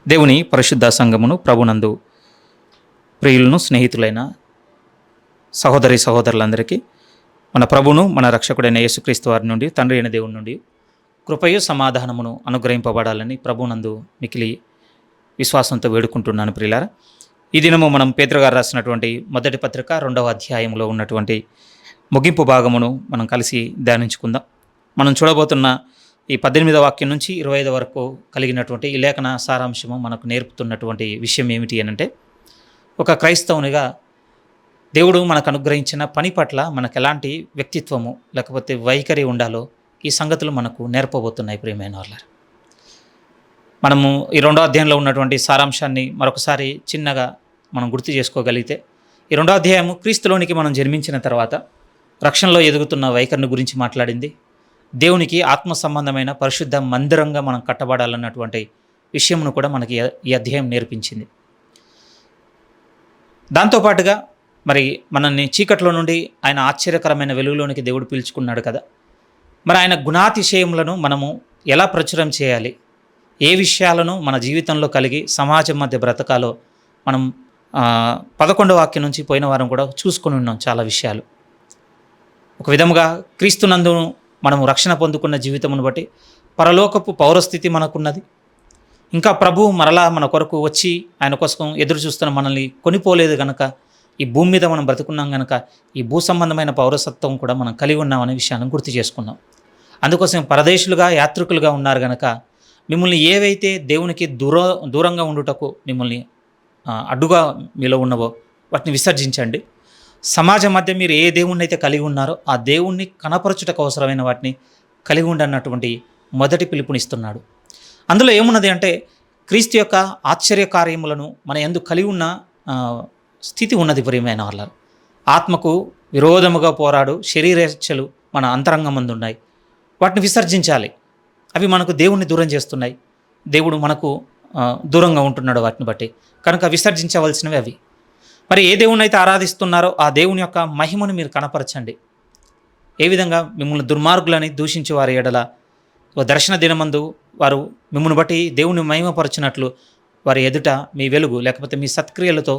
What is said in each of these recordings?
దేవుని పరిశుద్ధ సంఘమును ప్రభునందు ప్రియులను స్నేహితులైన సహోదరి సహోదరులందరికీ మన ప్రభును మన రక్షకుడైన యేసుక్రీస్తు వారి నుండి తండ్రి అయిన దేవుని నుండి కృపయు సమాధానమును అనుగ్రహింపబడాలని ప్రభునందు మికిలి విశ్వాసంతో వేడుకుంటున్నాను. ప్రియులారా, ఈ దినము మనం పేతురు గారు రాసినటువంటి మొదటి పత్రిక 2వ అధ్యాయంలో ఉన్నటువంటి ముగింపు భాగమును మనం కలిసి ధ్యానించుకుందాం. మనం చూడబోతున్న ఈ 18వ వాక్యం నుంచి 25 వరకు కలిగినటువంటి ఈ లేఖన సారాంశము మనకు నేర్పుతున్నటువంటి విషయం ఏమిటి అనంటే, ఒక క్రైస్తవునిగా దేవుడు మనకు అనుగ్రహించిన పని పట్ల మనకు ఎలాంటి వ్యక్తిత్వము లేకపోతే వైఖరి ఉండాలో ఈ సంగతులు మనకు నేర్పబోతున్నాయి. ప్రియమైన వాళ్ళారు, మనము ఈ 2వ అధ్యాయంలో ఉన్నటువంటి సారాంశాన్ని మరొకసారి చిన్నగా మనం గుర్తు చేసుకోగలిగితే, ఈ 2వ అధ్యాయము క్రీస్తులోనికి మనం జన్మించిన తర్వాత రక్షణలో ఎదుగుతున్న వైఖరిని గురించి మాట్లాడింది. దేవునికి ఆత్మ సంబంధమైన పరిశుద్ధ మందిరంగా మనం కట్టబడాలన్నటువంటి విషయమును కూడా మనకి ఈ అధ్యాయం నేర్పించింది. దాంతోపాటుగా మరి మనల్ని చీకట్లో నుండి ఆయన ఆశ్చర్యకరమైన వెలుగులోనికి దేవుడు పిలుచుకున్నాడు కదా, మరి ఆయన గుణాతిశయములను మనము ఎలా ప్రచురం చేయాలి, ఏ విషయాలను మన జీవితంలో కలిగి సమాజం మధ్య బ్రతకాలో మనం 11వ వాక్యం నుంచి పోయిన వారం కూడా చూసుకొని ఉన్నాం. చాలా విషయాలు ఒక విధముగా క్రీస్తునందు మనము రక్షణ పొందుకున్న జీవితమును బట్టి పరలోకపు పౌరస్థితి మనకున్నది. ఇంకా ప్రభువు మరలా మన కొరకు వచ్చి ఆయన కోసం ఎదురు చూస్తున్న మనల్ని కొనిపోలేదు కనుక ఈ భూమి మీద మనం బ్రతుకున్నాం కనుక ఈ భూ సంబంధమైన పౌరసత్వం కూడా మనం కలిగి ఉన్నామనే విషయాన్ని గుర్తు చేసుకున్నాం. అందుకోసం పరదేశులుగా యాత్రికులుగా ఉన్నారు కనుక మిమ్మల్ని ఏవైతే దేవునికి దూరంగా ఉండుటకు మిమ్మల్ని అడ్డుగా మీలో ఉన్నవో వాటిని విసర్జించండి. సమాజం మధ్య మీరు ఏ దేవుణ్ణి అయితే కలిగి ఉన్నారో ఆ దేవుణ్ణి కనపరచుటకు అవసరమైన వాటిని కలిగి ఉండన్నటువంటి మొదటి పిలుపునిస్తున్నాడు. అందులో ఏమున్నది అంటే, క్రీస్తు యొక్క ఆశ్చర్య కార్యములను మన యందు కలిగి ఉన్న స్థితి ఉన్నది. ప్రియమైన వాళ్ళ, ఆత్మకు విరోధముగా పోరాడు శరీరేచ్ఛలు మన అంతరంగమందు ఉన్నాయి. వాటిని విసర్జించాలి. అవి మనకు దేవుణ్ణి దూరం చేస్తున్నాయి. దేవుడు మనకు దూరంగా ఉంటున్నాడు వాటిని బట్టి. కనుక విసర్జించవలసినవి అవి. మరి ఏ దేవుని అయితే ఆరాధిస్తున్నారో ఆ దేవుని యొక్క మహిమను మీరు కనపరచండి. ఏ విధంగా మిమ్మల్ని దుర్మార్గులని దూషించి వారి ఎడల దర్శన దినమందు వారు మిమ్మల్ని బట్టి దేవుని మహిమపరచినట్లు వారి ఎదుట మీ వెలుగు లేకపోతే మీ సత్క్రియలతో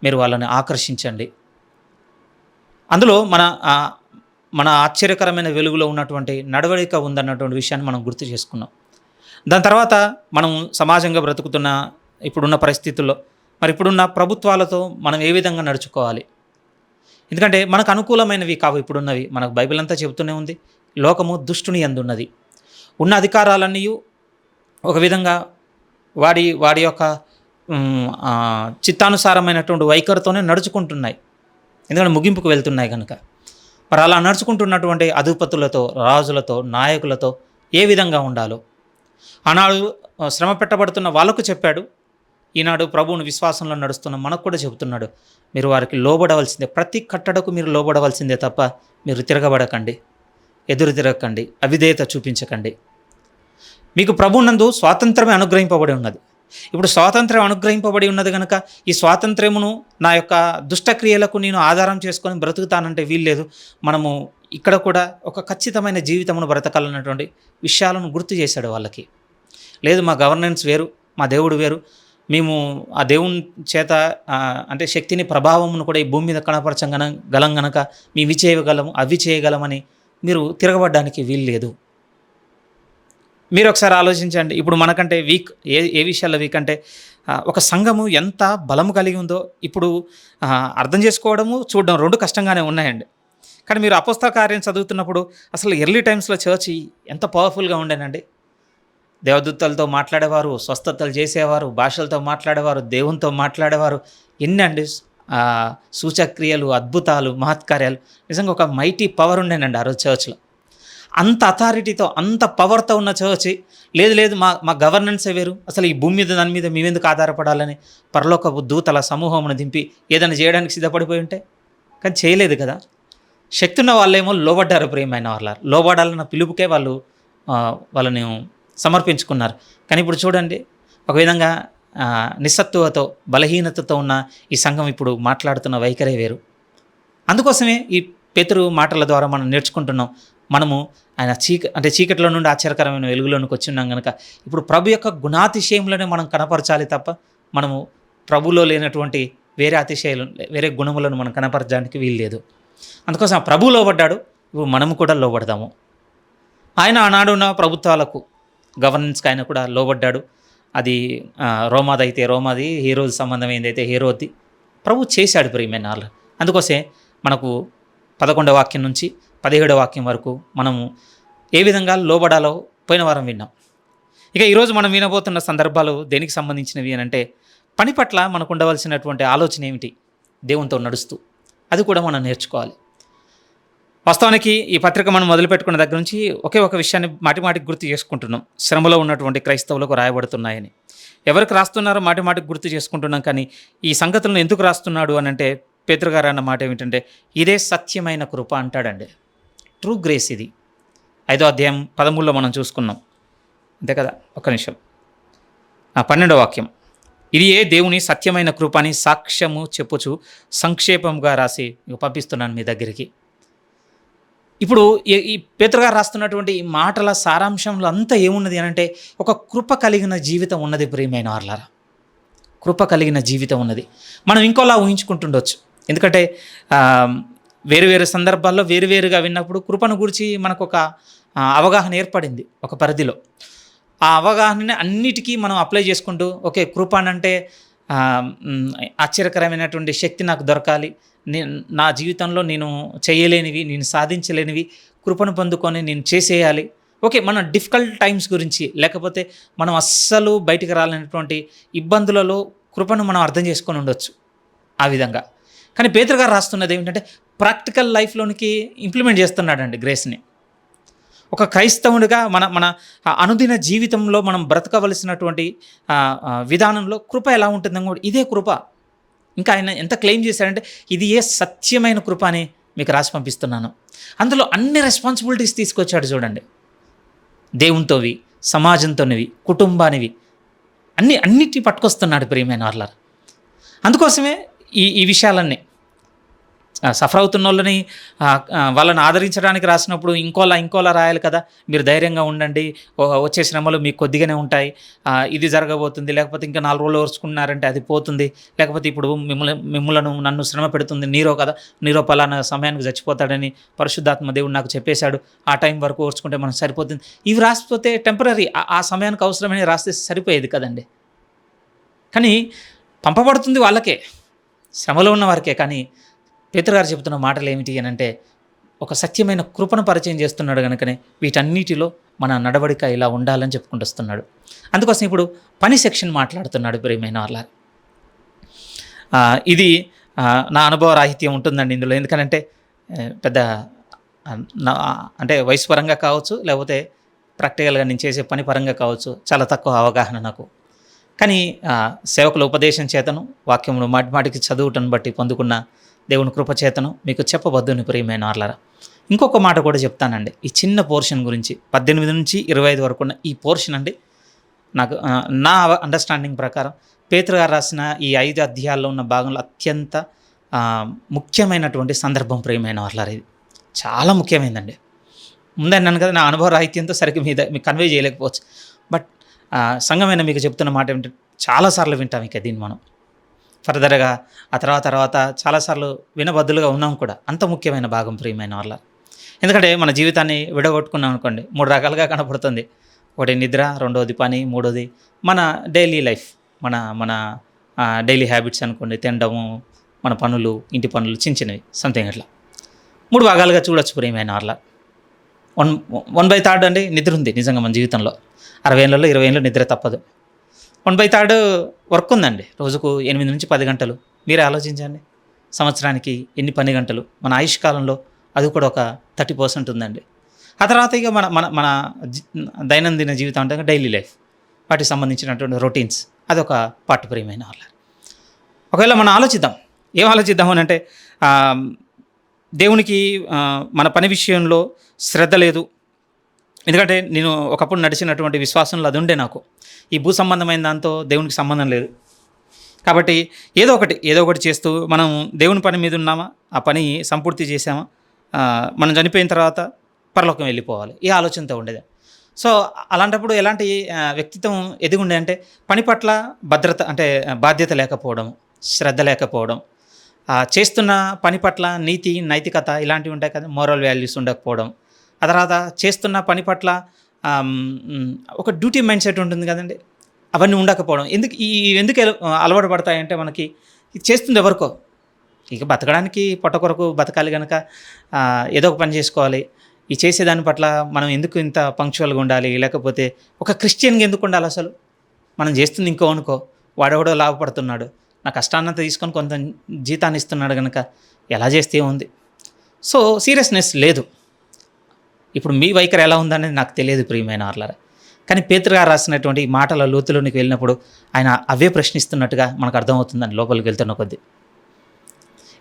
మీరు వాళ్ళని ఆకర్షించండి. అందులో మన ఆశ్చర్యకరమైన వెలుగులో ఉన్నటువంటి నడవడిక ఉందన్నటువంటి విషయాన్ని మనం గుర్తు చేసుకున్నాం. దాని తర్వాత మనం సమాజంగా బ్రతుకుతున్న ఇప్పుడున్న పరిస్థితుల్లో మరి ఇప్పుడున్న ప్రభుత్వాలతో మనం ఏ విధంగా నడుచుకోవాలి. ఎందుకంటే మనకు అనుకూలమైనవి కావు ఇప్పుడున్నవి. మనకు బైబిల్ అంతా చెబుతూనే ఉంది, లోకము దుష్టుని యందున్నది. ఉన్న అధికారాలన్నీ ఒక విధంగా వాడి యొక్క చిత్తానుసారమైనటువంటి వైఖరితోనే నడుచుకుంటున్నాయి. ఎందుకంటే ముగింపుకు వెళ్తున్నాయి కనుక. మరి అలా నడుచుకుంటున్నటువంటి అధిపతులతో, రాజులతో, నాయకులతో ఏ విధంగా ఉండాలో ఆనాడు శ్రమ పెట్టబడుతున్న వాళ్ళకు చెప్పాడు. ఈనాడు ప్రభువును విశ్వాసంలో నడుస్తున్న మనకు కూడా చెబుతున్నాడు, మీరు వారికి లోబడవలసిందే, ప్రతి కట్టడకు మీరు లోబడవలసిందే తప్ప మీరు తిరగబడకండి, ఎదురు తిరగకండి, అవిధేయత చూపించకండి. మీకు ప్రభువునందు స్వాతంత్రమే అనుగ్రహింపబడి ఉన్నది. ఇప్పుడు స్వాతంత్రం అనుగ్రహింపబడి ఉన్నది కనుక ఈ స్వాతంత్ర్యమును నా యొక్క దుష్టక్రియలకు నేను ఆధారం చేసుకొని బ్రతుకుతానంటే వీల్లేదు. మనము ఇక్కడ కూడా ఒక ఖచ్చితమైన జీవితమును బ్రతకాలన్నటువంటి విషయాలను గుర్తు చేశాడు వాళ్ళకి. లేదు, మా గవర్నెన్స్ వేరు, మా దేవుడు వేరు, మేము ఆ దేవుని చేత అంటే శక్తిని ప్రభావమును కూడా ఈ భూమి మీద కనపరచగలం గనక మేము చేయగలము అవి చేయగలమని మీరు తిరగబడ్డానికి వీల్లేదు. మీరు ఒకసారి ఆలోచించండి. ఇప్పుడు మనకంటే వీక్ ఏ విషయాల్లో వీక్ అంటే, ఒక సంఘము ఎంత బలము కలిగి ఉందో ఇప్పుడు అర్థం చేసుకోవడము చూడడం రెండు కష్టంగానే ఉన్నాయండి. కానీ మీరు అపోస్తల కార్యం చదువుతున్నప్పుడు అసలు ఎర్లీ టైమ్స్లో చర్చ్ ఎంత పవర్ఫుల్గా ఉండేనండి. దేవదూతలతో మాట్లాడేవారు, స్వస్థతలు చేసేవారు, భాషలతో మాట్లాడేవారు, దేవునితో మాట్లాడేవారు. ఎన్ని అండి సూచక్రియలు, అద్భుతాలు, మహత్కార్యాలు. నిజంగా ఒక మైటీ పవర్ ఉండేనండి ఆ రోజు చర్చ్లో. అంత అథారిటీతో, అంత పవర్తో ఉన్న చర్చ్ లేదు మా గవర్నెన్సే వేరు, అసలు ఈ భూమి మీద దాని మీద మేమెందుకు ఆధారపడాలని పరలోకపు దూతల సమూహమును దింపి ఏదైనా చేయడానికి సిద్ధపడిపోయి ఉంటే. కానీ చేయలేదు కదా. శక్తి ఉన్న వాళ్ళేమో లోబడ్డారు. ప్రియమైన వాళ్ళ, లోబడాలన్న పిలుపుకే వాళ్ళని సమర్పించుకున్నారు. కానీ ఇప్పుడు చూడండి, ఒక విధంగా నిస్సత్తువతో, బలహీనతతో ఉన్న ఈ సంఘం ఇప్పుడు మాట్లాడుతున్న వైఖరే వేరు. అందుకోసమే ఈ పేతురు మాటల ద్వారా మనం నేర్చుకుంటున్నాం, మనము ఆయన చీకటిలో నుండి ఆశ్చర్యకరమైన వెలుగులోనికి వచ్చి ఉన్నాం కనుక ఇప్పుడు ప్రభు యొక్క గుణాతిశయంలోనే మనం కనపరచాలి తప్ప మనము ప్రభులో లేనటువంటి వేరే అతిశయాలు, వేరే గుణములను మనం కనపరచడానికి వీల్లేదు. అందుకోసం ఆ ప్రభు లోబడ్డాడు, ఇప్పుడు మనము కూడా లోబడదాము. ఆయన ఆనాడున్న ప్రభుత్వాలకు, గవర్నెన్స్కి ఆయన కూడా లోబడ్డాడు. అది రోమాది అయితే రోమాది, హీరోది సంబంధం ఏందైతే హీరోది ప్రభు చేశాడు ప్రియమైన వాళ్ళు. అందుకోసే మనకు 11వ వాక్యం నుంచి 17వ వాక్యం వరకు మనము ఏ విధంగా లోబడాలో పోయిన వారం విన్నాం. ఇక ఈరోజు మనం వినబోతున్న సందర్భాలు దేనికి సంబంధించినవి అని అంటే, పని పట్ల మనకు ఉండవలసినటువంటి ఆలోచన ఏమిటి, దేవునితో నడుస్తూ అది కూడా మనం నేర్చుకోవాలి. వాస్తవానికి ఈ పత్రిక మనం మొదలుపెట్టుకున్న దగ్గర నుంచి ఒకే ఒక విషయాన్ని మాటిమాటికి గుర్తు చేసుకుంటున్నాం. శ్రమలో ఉన్నటువంటి క్రైస్తవులకు రాయబడుతున్నాయని. ఎవరికి రాస్తున్నారో మాటిమాటికి గుర్తు చేసుకుంటున్నాం. కానీ ఈ సంగతులను ఎందుకు రాస్తున్నాడు అని అంటే, పేతురు గారు అన్న మాట ఏమిటంటే, ఇదే సత్యమైన కృప అంటాడండి. ట్రూ గ్రేస్ ఇది. 5వ అధ్యాయం 13లో మనం చూసుకున్నాం, అంతే కదా. ఒక్క నిమిషం, 12వ వాక్యం, ఇది ఏ దేవుని సత్యమైన కృప అని సాక్ష్యము చెప్పుచు సంక్షేపంగా రాసి పంపిస్తున్నాను మీ దగ్గరికి. ఇప్పుడు ఈ పేతురు గారు రాస్తున్నటువంటి ఈ మాటల సారాంశంలో అంతా ఏమున్నది అని అంటే, ఒక కృప కలిగిన జీవితం ఉన్నది ప్రియమైన వారలారా. కృప కలిగిన జీవితం ఉన్నది. మనం ఇంకోలా ఊహించుకుంటుండొచ్చు. ఎందుకంటే వేరు సందర్భాల్లో వేరువేరుగా విన్నప్పుడు కృపను గురించి మనకు ఒక అవగాహన ఏర్పడింది ఒక పరిధిలో. ఆ అవగాహనని అన్నిటికీ మనం అప్లై చేసుకుంటూ, ఓకే కృప అంటే ఆశ్చర్యకరమైనటువంటి శక్తి నాకు దొరకాలి, నా జీవితంలో నేను చేయలేనివి, నేను సాధించలేనివి కృపను పొందుకొని నేను చేసేయాలి. ఓకే, మన డిఫికల్ట్ టైమ్స్ గురించి, లేకపోతే మనం అస్సలు బయటికి రాలేనటువంటి ఇబ్బందులలో కృపను మనం అర్థం చేసుకొని ఉండొచ్చు ఆ విధంగా. కానీ పేతురు గారు రాస్తున్నది ఏమిటంటే, ప్రాక్టికల్ లైఫ్లోనికి ఇంప్లిమెంట్ చేస్తున్నాడండి గ్రేస్ని. ఒక క్రైస్తవునిగా మన అనుదిన జీవితంలో మనం బ్రతకవలసినటువంటి విధానంలో కృప ఎలా ఉంటుందని కూడా ఇదే కృప. ఇంకా ఆయన ఎంత క్లెయిమ్ చేశాడంటే, ఇది ఏ సత్యమైన కృప అని మీకు రాసి పంపిస్తున్నాను. అందులో అన్ని రెస్పాన్సిబిలిటీస్ తీసుకొచ్చాడు చూడండి. దేవునితోవి, సమాజంతోనివి, కుటుంబానివి, అన్నిటి పట్టుకొస్తున్నాడు ప్రియమైన వాళ్ళారు. అందుకోసమే ఈ విషయాలన్నీ సఫర్ అవుతున్న వాళ్ళని ఆదరించడానికి రాసినప్పుడు ఇంకోలా రాయాలి కదా. మీరు ధైర్యంగా ఉండండి, వచ్చే శ్రమలు మీకు కొద్దిగానే ఉంటాయి, ఇది జరగబోతుంది, లేకపోతే ఇంకా 4 రోజులు ఓర్చుకున్నారంటే అది పోతుంది, లేకపోతే ఇప్పుడు నన్ను శ్రమ పెడుతుంది నీరో పలానా సమయానికి చచ్చిపోతాడని పరిశుద్ధాత్మ దేవుడు నాకు చెప్పేశాడు, ఆ టైం వరకు ఓర్చుకుంటే మనం సరిపోతుంది. ఇవి రాసిపోతే టెంపరీ, ఆ సమయానికి అవసరమైన రాస్తే సరిపోయేది కదండి. కానీ పంపబడుతుంది వాళ్ళకే, శ్రమలో ఉన్న వారికే. కానీ పేతురు గారు చెబుతున్న మాటలు ఏమిటి అని అంటే, ఒక సత్యమైన కృపను పరిచయం చేస్తున్నాడు కనుకనే వీటన్నిటిలో మన నడవడిక ఇలా ఉండాలని చెప్పుకుంటూ వస్తున్నాడు. అందుకోసం ఇప్పుడు పని సెక్షన్ మాట్లాడుతున్నాడు ప్రియమైన వాళ్ళ. ఇది నా అనుభవ రాహిత్యం ఉంటుందండి ఇందులో. ఎందుకంటే పెద్ద అంటే వయసు పరంగా కావచ్చు, లేకపోతే ప్రాక్టికల్గా నేను చేసే పని పరంగా కావచ్చు, చాలా తక్కువ అవగాహన నాకు. కానీ సేవకుల ఉపదేశం చేతను, వాక్యమును మాటిమాటికి చదువుటను బట్టి పొందుకున్న దేవుని కృపచేతను మీకు చెప్పబద్దుని ప్రియమైన వాళ్ళారా. ఇంకొక మాట కూడా చెప్తానండి ఈ చిన్న పోర్షన్ గురించి. 18 నుంచి 25 వరకు ఉన్న ఈ పోర్షన్ అండి, నాకు నా అండర్స్టాండింగ్ ప్రకారం పేతురు గారు రాసిన ఈ 5 అధ్యాయాల్లో ఉన్న భాగంలో అత్యంత ముఖ్యమైనటువంటి సందర్భం ప్రియమైన వాళ్ళారా. ఇది చాలా ముఖ్యమైనదండి. ముందే అన్నాను కదా, నా అనుభవ రాహిత్యంతో సరిగ్గా మీకు కన్వే చేయలేకపోవచ్చు. బట్ సంఘమైన మీకు చెప్తున్న మాట ఏమిటంటే, చాలాసార్లు వింటాం ఇక దీన్ని మనం ఫర్దర్గా, ఆ తర్వాత చాలాసార్లు వినబద్దులుగా ఉన్నాం కూడా. అంత ముఖ్యమైన భాగం ప్రియమైన వాళ్ళ. ఎందుకంటే మన జీవితాన్ని విడగొట్టుకున్నాం అనుకోండి, 3 రకాలుగా కనపడుతుంది. ఒకటి నిద్ర, రెండోది పని, మూడోది మన డైలీ లైఫ్, మన డైలీ హ్యాబిట్స్ అనుకోండి, తినడము, మన పనులు, ఇంటి పనులు, చిన్నవి సంథింగ్ అట్లా 3 భాగాలుగా చూడొచ్చు ప్రియమైన వాళ్ళ. 1/3 అండి నిద్ర ఉంది నిజంగా మన జీవితంలో. 60 ఏళ్ళలో 20 ఏళ్ళు నిద్ర తప్పదు. 1/3 వర్క్ ఉందండి. రోజుకు 8 నుంచి 10 గంటలు. మీరే ఆలోచించండి, సంవత్సరానికి ఎన్ని పని గంటలు. మన ఆయుష్కాలంలో అది కూడా ఒక 30% ఉందండి. ఆ తర్వాత ఇక మన దైనందిన జీవితం అంటే డైలీ లైఫ్, వాటికి సంబంధించినటువంటి రొటీన్స్, అదొక పార్ట్ ప్రియమైన వాళ్ళ. ఒకవేళ మనం ఏం ఆలోచిద్దాం అని అంటే, దేవునికి మన పని విషయంలో శ్రద్ధ లేదు. ఎందుకంటే నేను ఒకప్పుడు నడిచినటువంటి విశ్వాసంలో అది ఉండే నాకు. ఈ భూ సంబంధమైన దాంతో దేవునికి సంబంధం లేదు. కాబట్టి ఏదో ఒకటి చేస్తూ మనం దేవుని పని మీద ఉన్నామా, ఆ పని సంపూర్తి చేసామా, మనం చనిపోయిన తర్వాత పరలోకం వెళ్ళిపోవాలి, ఈ ఆలోచనతో ఉండేది. సో అలాంటప్పుడు ఎలాంటి వ్యక్తిత్వం ఎదిగుండే అంటే పని పట్ల భద్రత అంటే బాధ్యత లేకపోవడం, శ్రద్ధ లేకపోవడం, చేస్తున్న పని పట్ల నీతి, నైతికత ఇలాంటివి ఉంటాయి కదా, మోరల్ వాల్యూస్ ఉండకపోవడం. ఆ తర్వాత చేస్తున్న పని పట్ల ఒక డ్యూటీ మైండ్ సెట్ ఉంటుంది కదండి, అవన్నీ ఉండకపోవడం. ఎందుకు అలవాటు పడతాయంటే మనకి ఇది చేస్తుంది ఎవరికో, ఇక బతకడానికి పొట్ట కొరకు బతకాలి కనుక ఏదో ఒక పని చేసుకోవాలి. ఈ చేసేదాని పట్ల మనం ఎందుకు ఇంత పంక్చువల్గా ఉండాలి, లేకపోతే ఒక క్రిస్టియన్గా ఎందుకు ఉండాలి అసలు? మనం చేస్తుంది ఇంకో అనుకో, వాడెవడో లాభపడుతున్నాడు, నా కష్టాన్నంతా తీసుకొని కొంత జీతాన్ని ఇస్తున్నాడు కనుక ఎలా చేస్తే ఉంది. సో సీరియస్నెస్ లేదు. ఇప్పుడు మీ వైఖరి ఎలా ఉందనేది నాకు తెలియదు ప్రియమైన వారలారా. కానీ పేతురు గారు రాసినటువంటి ఈ మాటల లోతులోనికి వెళ్ళినప్పుడు ఆయన అవే ప్రశ్నిస్తున్నట్టుగా మనకు అర్థమవుతుందని లోపలికి వెళ్తున్న కొద్దీ.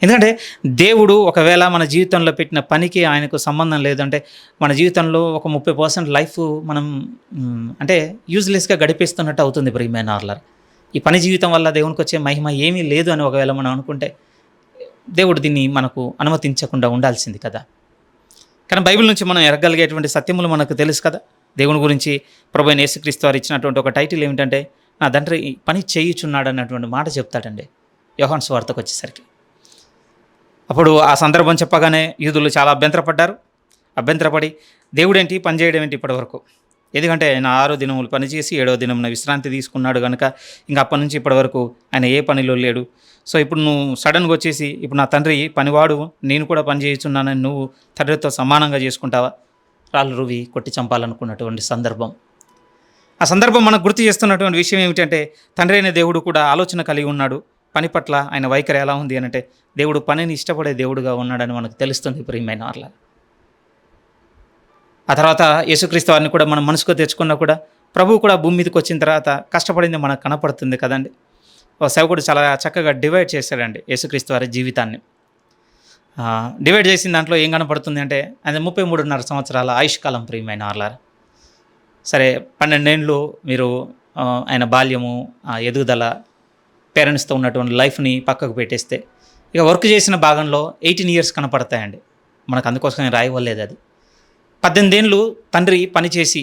ఎందుకంటే దేవుడు ఒకవేళ మన జీవితంలో పెట్టిన పనికి ఆయనకు సంబంధం లేదంటే మన జీవితంలో ఒక 30% లైఫ్ మనం అంటే యూజ్లెస్గా గడిపేస్తున్నట్టు అవుతుంది ప్రియమైన వారలారా. ఈ పని జీవితం వల్ల దేవునికి వచ్చే మహిమ ఏమీ లేదు అని ఒకవేళ మనం అనుకుంటే దేవుడు దీన్ని మనకు అనుమతించకుండా ఉండాల్సింది కదా. కానీ బైబిల్ నుంచి మనం ఎరగలిగేటువంటి సత్యములు మనకు తెలుసు కదా. దేవుని గురించి ప్రభువైన యేసుక్రీస్తు వారు ఇచ్చినటువంటి ఒక టైటిల్ ఏమిటంటే, నా తండ్రి పని చేయుచున్నాడు అన్నటువంటి మాట చెప్తాడండి యోహాను సువార్తకు వచ్చేసరికి. అప్పుడు ఆ సందర్భం చెప్పగానే యూదులు చాలా అభ్యంతరపడి దేవుడేంటి పని చేయడం ఏంటి ఇప్పటివరకు, ఎందుకంటే ఆయన 6 దినములు పనిచేసి 7వ దినమున విశ్రాంతి తీసుకున్నాడు కనుక ఇంకా అప్పటి నుంచి ఇప్పటివరకు ఆయన ఏ పనిలో లేడు. సో ఇప్పుడు నువ్వు సడన్గా వచ్చేసి ఇప్పుడు నా తండ్రి పనివాడు, నేను కూడా పని చేయుచున్నానని నువ్వు తండ్రితో సమానంగా చేసుకుంటావా? రాళ్ళు రువి కొట్టి చంపాలనుకున్నటువంటి సందర్భం. ఆ సందర్భం మనకు గుర్తు చేస్తున్నటువంటి విషయం ఏమిటంటే, తండ్రి అయిన దేవుడు కూడా ఆలోచన కలిగి ఉన్నాడు. పని పట్ల ఆయన వైఖరి ఎలా ఉంది అని అంటే, దేవుడు పనిని ఇష్టపడే దేవుడుగా ఉన్నాడని మనకు తెలుస్తుంది ప్రియమైన వారలా. ఆ తర్వాత యేసుక్రీస్తు వారిని కూడా మనం మనసుకు తెచ్చుకున్నా కూడా ప్రభువు కూడా భూమి మీదకి వచ్చిన తర్వాత కష్టపడింది మనకు కనపడుతుంది కదండి. ఒక సేవకుడు చాలా చక్కగా డివైడ్ చేశాడండి యేసుక్రీస్తు వారి జీవితాన్ని. డివైడ్ చేసిన దాంట్లో ఏం కనపడుతుంది అంటే, అది 33.5 సంవత్సరాల ఆయుష్కాలం ప్రియమైన వారలారా. సరే 12 ఏళ్ళు మీరు ఆయన బాల్యము, ఎదుగుదల, పేరెంట్స్తో ఉన్నటువంటి లైఫ్ని పక్కకు పెట్టేస్తే ఇక వర్క్ చేసిన భాగంలో 18 years కనపడతాయండి. మనకు అందుకోసం రాయవలేదు. అది 18 ఏళ్ళు తండ్రి పనిచేసి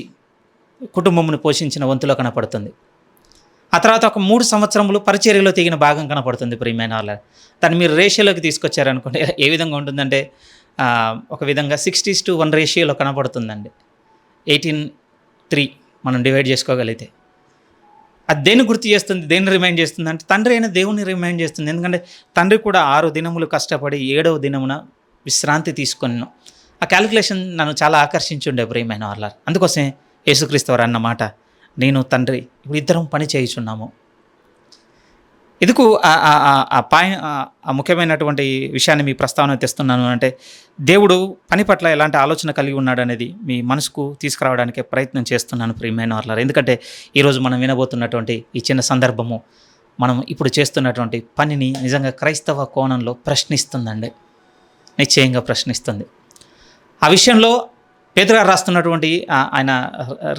కుటుంబమును పోషించిన వంతులో కనపడుతుంది. ఆ తర్వాత ఒక 3 సంవత్సరములు పరిచర్యలో తెగిన భాగం కనపడుతుంది ప్రియమైన వాళ్ళ. దాన్ని మీరు రేషియోలోకి తీసుకొచ్చారనుకోండి ఏ విధంగా ఉంటుందంటే, ఒక విధంగా 60:1 రేషియోలో కనపడుతుందండి. 18:3 మనం డివైడ్ చేసుకోగలిగితే అది దేన్ని గుర్తు చేస్తుంది, దేన్ని రిమైండ్ చేస్తుంది అంటే తండ్రి అయిన దేవుని రిమైండ్ చేస్తుంది. ఎందుకంటే తండ్రి కూడా 6 దినములు కష్టపడి 7వ దినమున విశ్రాంతి తీసుకున్నాను. ఆ క్యాలిక్యులేషన్ నన్ను చాలా ఆకర్షించుండే ప్రియమైన వాళ్ళ. అందుకోసమే యేసుక్రీస్తు వారు అన్నమాట, నేను తండ్రి ఇప్పుడు ఇద్దరం పని చేయుచున్నాము. ఎందుకు ఆ ముఖ్యమైనటువంటి విషయాన్ని మీ ప్రస్తావన తెస్తున్నాను అంటే, దేవుడు పని పట్ల ఎలాంటి ఆలోచన కలిగి ఉన్నాడు అనేది మీ మనసుకు తీసుకురావడానికి ప్రయత్నం చేస్తున్నాను ప్రియమైన వారలారా. ఎందుకంటే ఈరోజు మనం వినబోతున్నటువంటి ఈ చిన్న సందర్భము మనం ఇప్పుడు చేస్తున్నటువంటి పనిని నిజంగా క్రైస్తవ కోణంలో ప్రశ్నిస్తుందండి, నిశ్చయంగా ప్రశ్నిస్తుంది. ఆ విషయంలో పేతురు గారు రాస్తున్నటువంటి ఆయన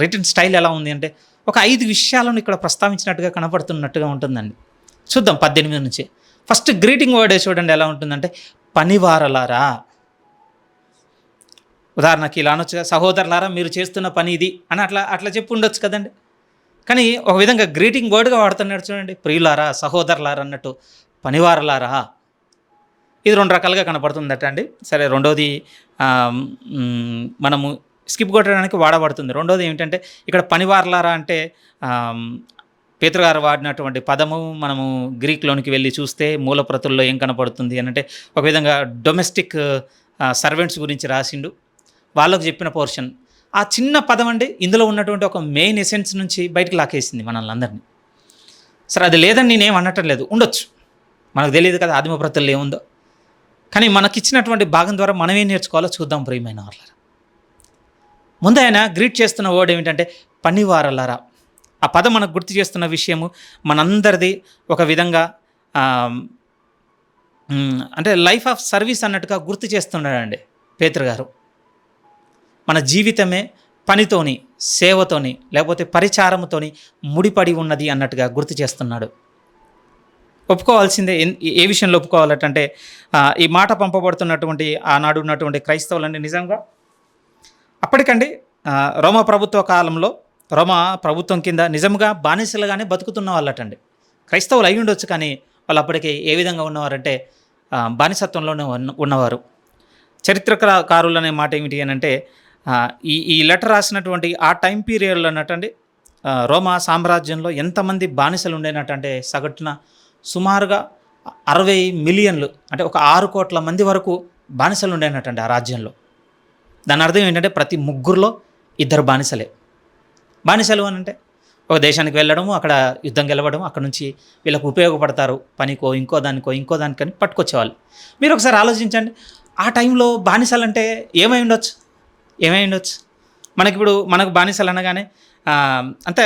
రిటన్ స్టైల్ ఎలా ఉంది అంటే, ఒక 5 విషయాలను ఇక్కడ ప్రస్తావించినట్టుగా కనపడుతున్నట్టుగా ఉంటుందండి. చూద్దాం 18 నుంచి. ఫస్ట్ గ్రీటింగ్ వర్డ్ చూడండి ఎలా ఉంటుందంటే, పనివారలారా. ఉదాహరణకి ఇలా అనొచ్చు, సహోదరులారా మీరు చేస్తున్న పని ఇది అని అట్లా చెప్పి ఉండొచ్చు కదండి. కానీ ఒక విధంగా గ్రీటింగ్ వర్డ్గా వాడుతున్నాడు చూడండి, ప్రియులారా, సహోదరులారా అన్నట్టు, పనివారలారా. ఇది 2 రకాలుగా కనపడుతుందట అండి. సరే, రెండోది మనము స్కిప్ కొట్టడానికి వాడబడుతుంది. రెండోది ఏమిటంటే, ఇక్కడ పనివారలారా అంటే పేతురు గారు వాడినటువంటి పదము మనము గ్రీక్లోనికి వెళ్ళి చూస్తే మూలప్రతుల్లో ఏం కనపడుతుంది అని అంటే, ఒక విధంగా డొమెస్టిక్ సర్వెంట్స్ గురించి రాసిండు, వాళ్ళకు చెప్పిన పోర్షన్. ఆ చిన్న పదం అండి ఇందులో ఉన్నటువంటి ఒక మెయిన్ ఎసెన్స్ నుంచి బయటకు లాకేసింది మనల్ని అందరినీ. సరే, అది లేదని నేనేం అనటం లేదు, ఉండొచ్చు, మనకు తెలియదు కదా ఆదిమ ప్రతుల్లో ఏముందో. కానీ మనకిచ్చినటువంటి భాగం ద్వారా మనం ఏం నేర్చుకోవాలో చూద్దాం ప్రియమైన వారలారా. ముందు ఆయన గ్రీట్ చేస్తున్న వర్డ్ ఏమిటంటే, పనివారలారా. ఆ పదం మనకు గుర్తు చేస్తున్న విషయము మనందరిది ఒక విధంగా అంటే లైఫ్ ఆఫ్ సర్వీస్ అన్నట్టుగా గుర్తు చేస్తున్నాడండి పేతురు గారు. మన జీవితమే పనితోని, సేవతోని, లేకపోతే పరిచారముతోని ముడిపడి ఉన్నది అన్నట్టుగా గుర్తు చేస్తున్నాడు. ఒప్పుకోవాల్సిందే. ఏ విషయంలో ఒప్పుకోవాలంటే, ఈ మాట పంపబడుతున్నటువంటి ఆనాడు ఉన్నటువంటి క్రైస్తవులన్నీ నిజంగా అప్పటికండి రోమా ప్రభుత్వ కాలంలో రోమా ప్రభుత్వం కింద నిజంగా బానిసలుగానే బతుకుతున్న వాళ్ళటండి. క్రైస్తవులు అయి ఉండొచ్చు, కానీ వాళ్ళు అప్పటికి ఏ విధంగా ఉన్నవారంటే బానిసత్వంలోనే ఉన్నవారు. చరిత్రకారులు అనే మాట ఏమిటి అని అంటే, ఈ ఈ లెటర్ రాసినటువంటి ఆ టైం పీరియడ్లో అన్నట్టండి రోమా సామ్రాజ్యంలో ఎంతమంది బానిసలు ఉండేనట్టంటే సగటున సుమారుగా 60 మిలియన్లు, అంటే ఒక 6 కోట్ల మంది వరకు బానిసలు ఉండేనట్టండి ఆ రాజ్యంలో. దాని అర్థం ఏంటంటే ప్రతి ముగ్గురులో 2 బానిసలే. బానిసలు అని అంటే ఒక దేశానికి వెళ్ళడము, అక్కడ యుద్ధం గెలవడం, అక్కడ నుంచి వీళ్ళకు ఉపయోగపడతారు పనికో, ఇంకో దానికని పట్టుకొచ్చేవాళ్ళు. మీరు ఒకసారి ఆలోచించండి, ఆ టైంలో బానిసలంటే ఏమై ఉండొచ్చు? మనకు బానిసలు అనగానే అంటే